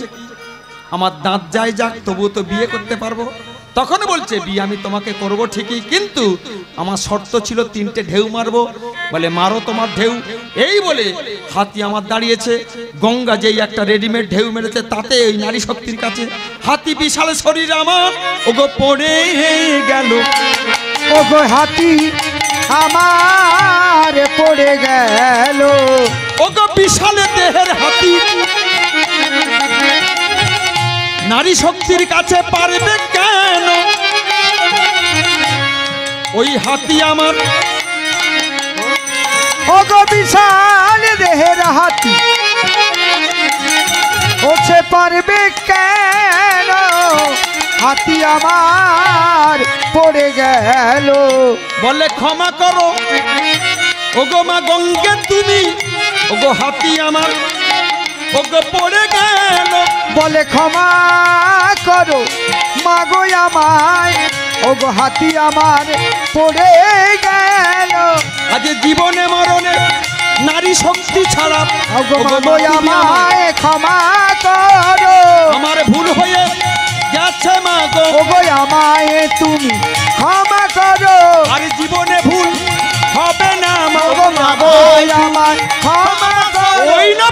আমার দাঁত যাই যাক, তবুও তো বিয়ে করতে পারবো। তখন বলছে বিয়ে আমি তোমাকে করব ঠিকই, কিন্তু আমার শর্ত ছিল 3টে ঢেউ মারবো। বলে মারো তোমার ঢেউ। এই বলে হাতি আমার দাঁড়িয়েছে। গঙ্গা যেই একটা রেডিমেড ঢেউ মেরেছে, তাতে ওই নারী শক্তির কাছে হাতি বিশাল শরীর আমার ওগো পড়ে গেল। ওগো হাতি আমার পড়ে গেল। ওগো বিশাল দেহের হাতি নারী শক্তির কাছে পারবে কেন? ওই হাতি আমার ওগো বিশাল দেহের হাতি ওছে পারবে কেন? হাতি আমার পড়ে গেল। বলে ক্ষমা করো ওগো মা গঙ্গে তুমি, ওগো হাতি আমার ওগো পড়ে গেল। বলে ক্ষমা করো মাগো আমায়, ওগো হাতি আমার পড়ে গেল। আজ জীবনে মরণে নারী শক্তি ছাড়া ওগো মাগো আমায় ক্ষমা করো। আমার ভুল হয়ে গেছে মা গো, ওগো আমায় তুমি ক্ষমা করো। আর জীবনে ভুল হবে না মা ওগো মাগো আমায় ক্ষমা করো। ওই না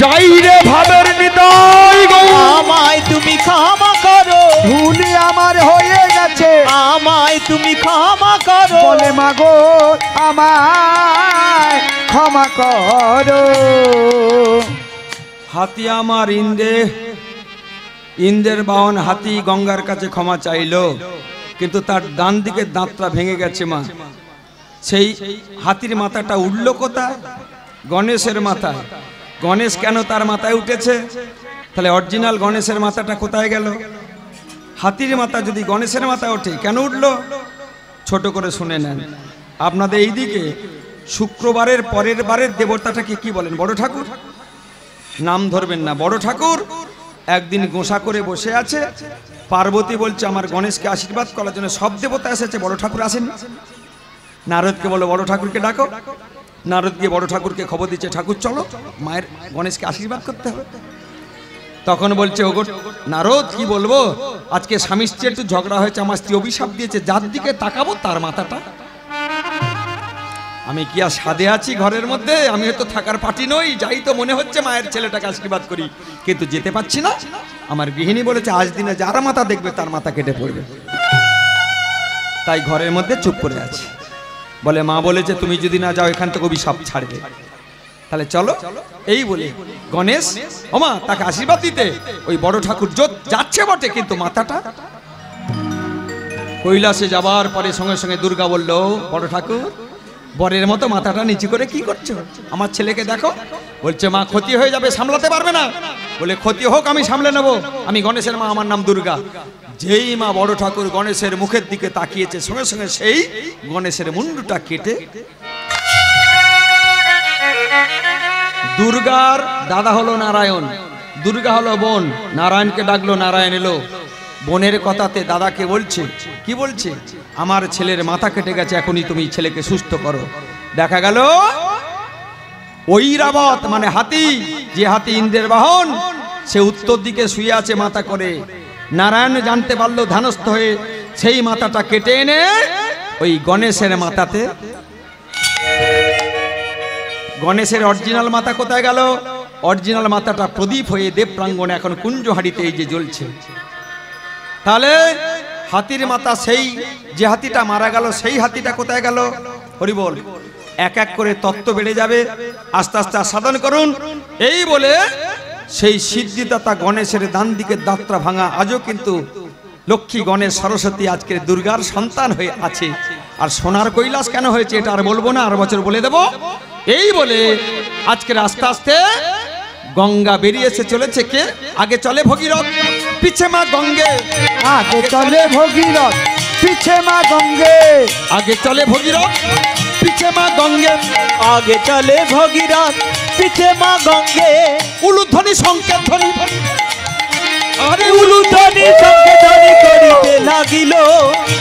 যাই রে ভাবের নিতাই গো, আমায় তুমি ক্ষমা করো। ভুল আমার হয়ে গেছে, আমায় তুমি ক্ষমা করো। বলে মাগো আমায় ক্ষমা করো। হাতি আমার ইন্দ্রের বাহন হাতি গঙ্গার কাছে ক্ষমা চাইলো, কিন্তু তার ডান দিকের দাঁতটা ভেঙে গেছে মা। সেই হাতির মাথাটা উঠল কোথায়? গণেশের মাথায়। গণেশ কেন তার মাথায় উঠেছে? তাহলে অরিজিনাল গণেশের মাথাটা কোথায় গেল? হাতির মাথা যদি গণেশের মাথায় ওঠে কেন উঠলো? ছোট করে শুনে নেন। আপনাদের এইদিকে শুক্রবারের পরের বারের দেবতাটাকে কি বলেন? বড় ঠাকুর। নাম ধরবেন না। বড় ঠাকুর একদিন গোসা করে বসে আছে। পার্বতী বলছে আমার গণেশকে আশীর্বাদ করার জন্য সব দেবতা এসেছে, বড় ঠাকুর আসেন। নারদকে বলো বড় ঠাকুরকে ডাকো। নারদ গিয়ে বড় ঠাকুরকে খবর দিচ্ছে, ঠাকুর চলো মায়ের গণেশকে আশীর্বাদ করতে হবে। তখন বলছে ওগো নারদ কি বলবো, আজকে স্বামী স্ত্রী একটু ঝগড়া হয়েছে, আমার স্ত্রী অভিশাপ দিয়েছে, যার দিকে তাকাবো তার মাথাটা। আমি কি আর সাধে আছি ঘরের মধ্যে? আমি হয়তো থাকার পার্টি নই, যাই তো মনে হচ্ছে মায়ের ছেলেটাকে আশীর্বাদ করি, কিন্তু যেতে পারছি না। আমার গৃহিণী বলেছে আজ দিনে যার মাথা দেখবে তার মাথা কেটে পড়বে, তাই ঘরের মধ্যে চুপ করে আছি। বলে মা বলেছে তুমি যদি না যাও এখান থেকে অভিশাপ ছাড়বে, তাহলে চলো। এই বলে গণেশ ওমা তাকে আশীর্বাদ দিতে ওই বড় ঠাকুর যাচ্ছে বটে, কিন্তু মাথাটা কৈলাসে যাবার পরে সঙ্গে সঙ্গে দুর্গা বলল বড় ঠাকুর বরের মতো মাথাটা নিচু করে কি করছো? আমার ছেলেকে দেখো। বলছে মা ক্ষতি হয়ে যাবে, সামলাতে পারবে না। বলে ক্ষতি হোক আমি সামলে নেব, আমি গণেশের মা, আমার নাম দুর্গা। যেই মা বড় ঠাকুর গণেশের মুখের দিকে তাকিয়েছে, সঙ্গে সঙ্গে সেই গণেশের মুন্ডুটা কেটে দুর্গার দাদা হলো নারায়ণ, দুর্গা হলো বোন, নারায়ণকে ডাকলো, নারায়ণ এলো। বোনের কথাতে দাদাকে বলছে কি বলছে, আমার ছেলের মাথা কেটে গেছে, এখনই তুমি ছেলেকে সুস্থ করো। দেখা গেল ঐরাবত মানে হাতি, যে হাতি ইন্দ্রের বাহন, সে উত্তর দিকে শুয়ে আছে মাথা করে। নারায়ণ জানতে পারলো ধ্যানস্থ হয়ে, সেই মাথাটা কেটে এনে ওই গণেশের মাথাতে। গণেশের অরিজিনাল মাথা কোথায় গেল? অরিজিনাল মাথাটা প্রদীপ হয়ে দেব প্রাঙ্গণে এখন কুঞ্জহাড়িতে এই যে জ্বলছে। তাহলে হাতির মাথা সেই যে হাতিটা মারা গেল সেই হাতিটা কোথায় গেল? হরি বল। এক এক করে তত্ত্ব বেড়ে যাবে, আস্তে আস্তে সাধন করুন। এই বলে সেই সিদ্ধিদাতা গণেশের ডান দিকের দাঁতটা ভাঙা আজও কিন্তু লক্ষ্মী গণেশ সরস্বতী আজকের দুর্গার সন্তান হয়ে আছে। আর সোনার কৈলাস কেন হয়েছে এটা আর বলবো না, আর বছর বলে দেব। এই বলে আজকের আস্তে আস্তে গঙ্গা বেরিয়েছে চলেছে কে? আগে চলে ভগীরথ, পিছে মা গঙ্গে। আগে চলে ভগীরথ, পিছে মা গঙ্গে। আগে চলে ভগীরথ, পিছে মা গঙ্গে। আগে চলে ভগীরথ, পিছে মা গঙ্গে। উলুধ্বনি সংকেত ধ্বনি, আরে উলুধ্বনি সঙ্গে ধ্বনি করিতে লাগিল,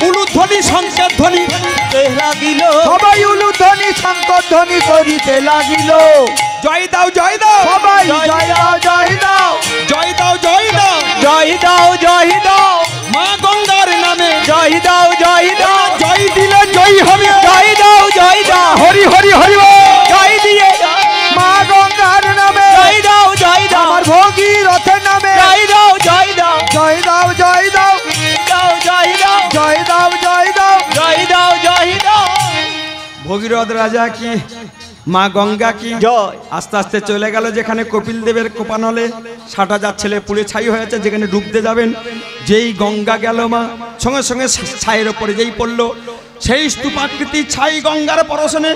উলুধ্বনি সংকেত ধ্বনি লাগিল। সবাই উলুধ্বনি শঙ্কর ধ্বনি করিতে লাগিল। জয় দাও জয় দাও, সবাই জয় দাও জয় দাও, জয় দাও জয় দাও, জয় দাও জয় দাও, মা গঙ্গার নামে জয় দাও জয় দাও, জয় দিলে জয় হবে। জয় দাও জয় দাও, হরি হরি হরি বল। জয় দিয়ে মা গঙ্গার নামে, জয় দাও জয় দাও, আমার ভগীরথের নামে, জয় দাও জয় দাও, জয় দাও জয় দাও, দাও জয় দাও, জয় দাও জয় দাও। জয় দাও জয় দাও। ভগীরথ রাজা কি মা গঙ্গা কি জয়। আস্তে আস্তে চলে গেল যেখানে কপিল দেবের কোপানলে 60,000 ছেলে পুড়ে ছাই হয়েছে, যেখানে ডুবতে যাবেন। যেই গঙ্গা গেল মা সঙ্গে সঙ্গে ছাইয়ের ওপরে যেই পড়লো সেই স্তূপাকৃতি ছাই গঙ্গার পরশনে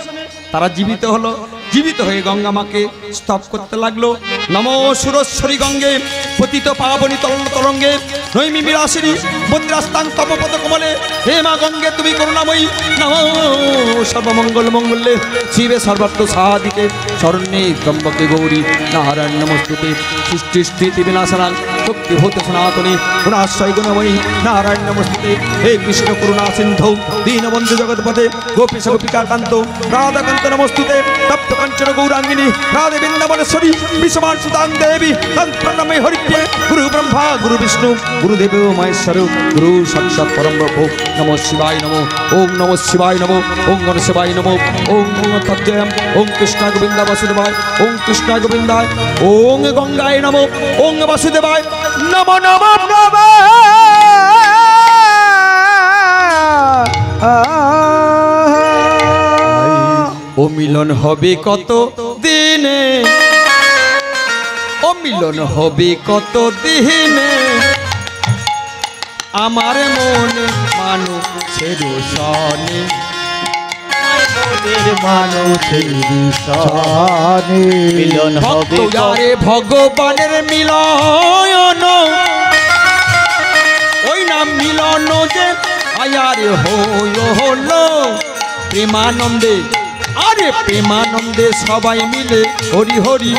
তারা জীবিত হলো। জীবিত হয়ে গঙ্গা মাকে স্তব করতে লাগলো। নমো সুরেশ্বরী গঙ্গে পতিত পাবনী তরঙ্গ তরঙ্গে নৈমি বিলাসিনী বদ্রাস্তাং তব পদ কমলে। হে মা গঙ্গে তুমি করুণাময়ী, নমো সর্বমঙ্গল মঙ্গলে শিবে সর্বার্থ সাধিকে শরণ্যে ত্রম্বকে গৌরী নারায়ণ নমস্তুতে। সৃষ্টি স্থিতি বিনাশনাং শক্তি ভূত সনাতনী গুণাশ্রয় গুণময়ী নারায়ণ নমস্তুতে। হে কৃষ্ণ করুণা সিন্ধৌ দীনবন্ধু জগৎপদে গোপীশ গোপিকা কান্ত রাধাকান্ত নমস্তুতে। তপ্ত কাঞ্চন গৌরাঙ্গিনী রাধে বৃন্দাবনেশ্বরী বিশ্বমান সুতাং দেবী তং প্রণমে হরিপ্রিয়ে। গুরু ব্রহ্মা গুরু বিষ্ণু গুরুদেব মহেশ্বর গুরু সাক্ষাৎ পরম ব্রহ্ম। নমো শিবায় নমো, ওম নমো শিবায় নমো, ওম গণ শিবায় নমো, ওম তজ্জয়ম, ওম কৃষ্ণ গোবিন্দ বাসুদেবায়, ওম কৃষ্ণ গোবিন্দায়, ওম গঙ্গায় নমো, ওম বাসুদেবায় নমো নমো নমো। ও মিলন হবে কত দিনে, ও মিলন হবে কত দিনে, আমার মনে মানুষের সনে। মানুষের সনে মিলন হবে যারে ভগবানের মিলন, ওই নাম মিলন যে আয়ারে হলো প্রেমানন্দে। আরে প্রেমানন্দে সবাই মিলে হরি হরি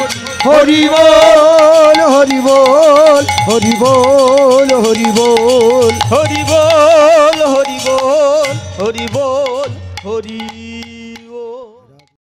হরি বল, হরি বল হরি বল হরি বল, হরি বল হরি বল হরি বল হরি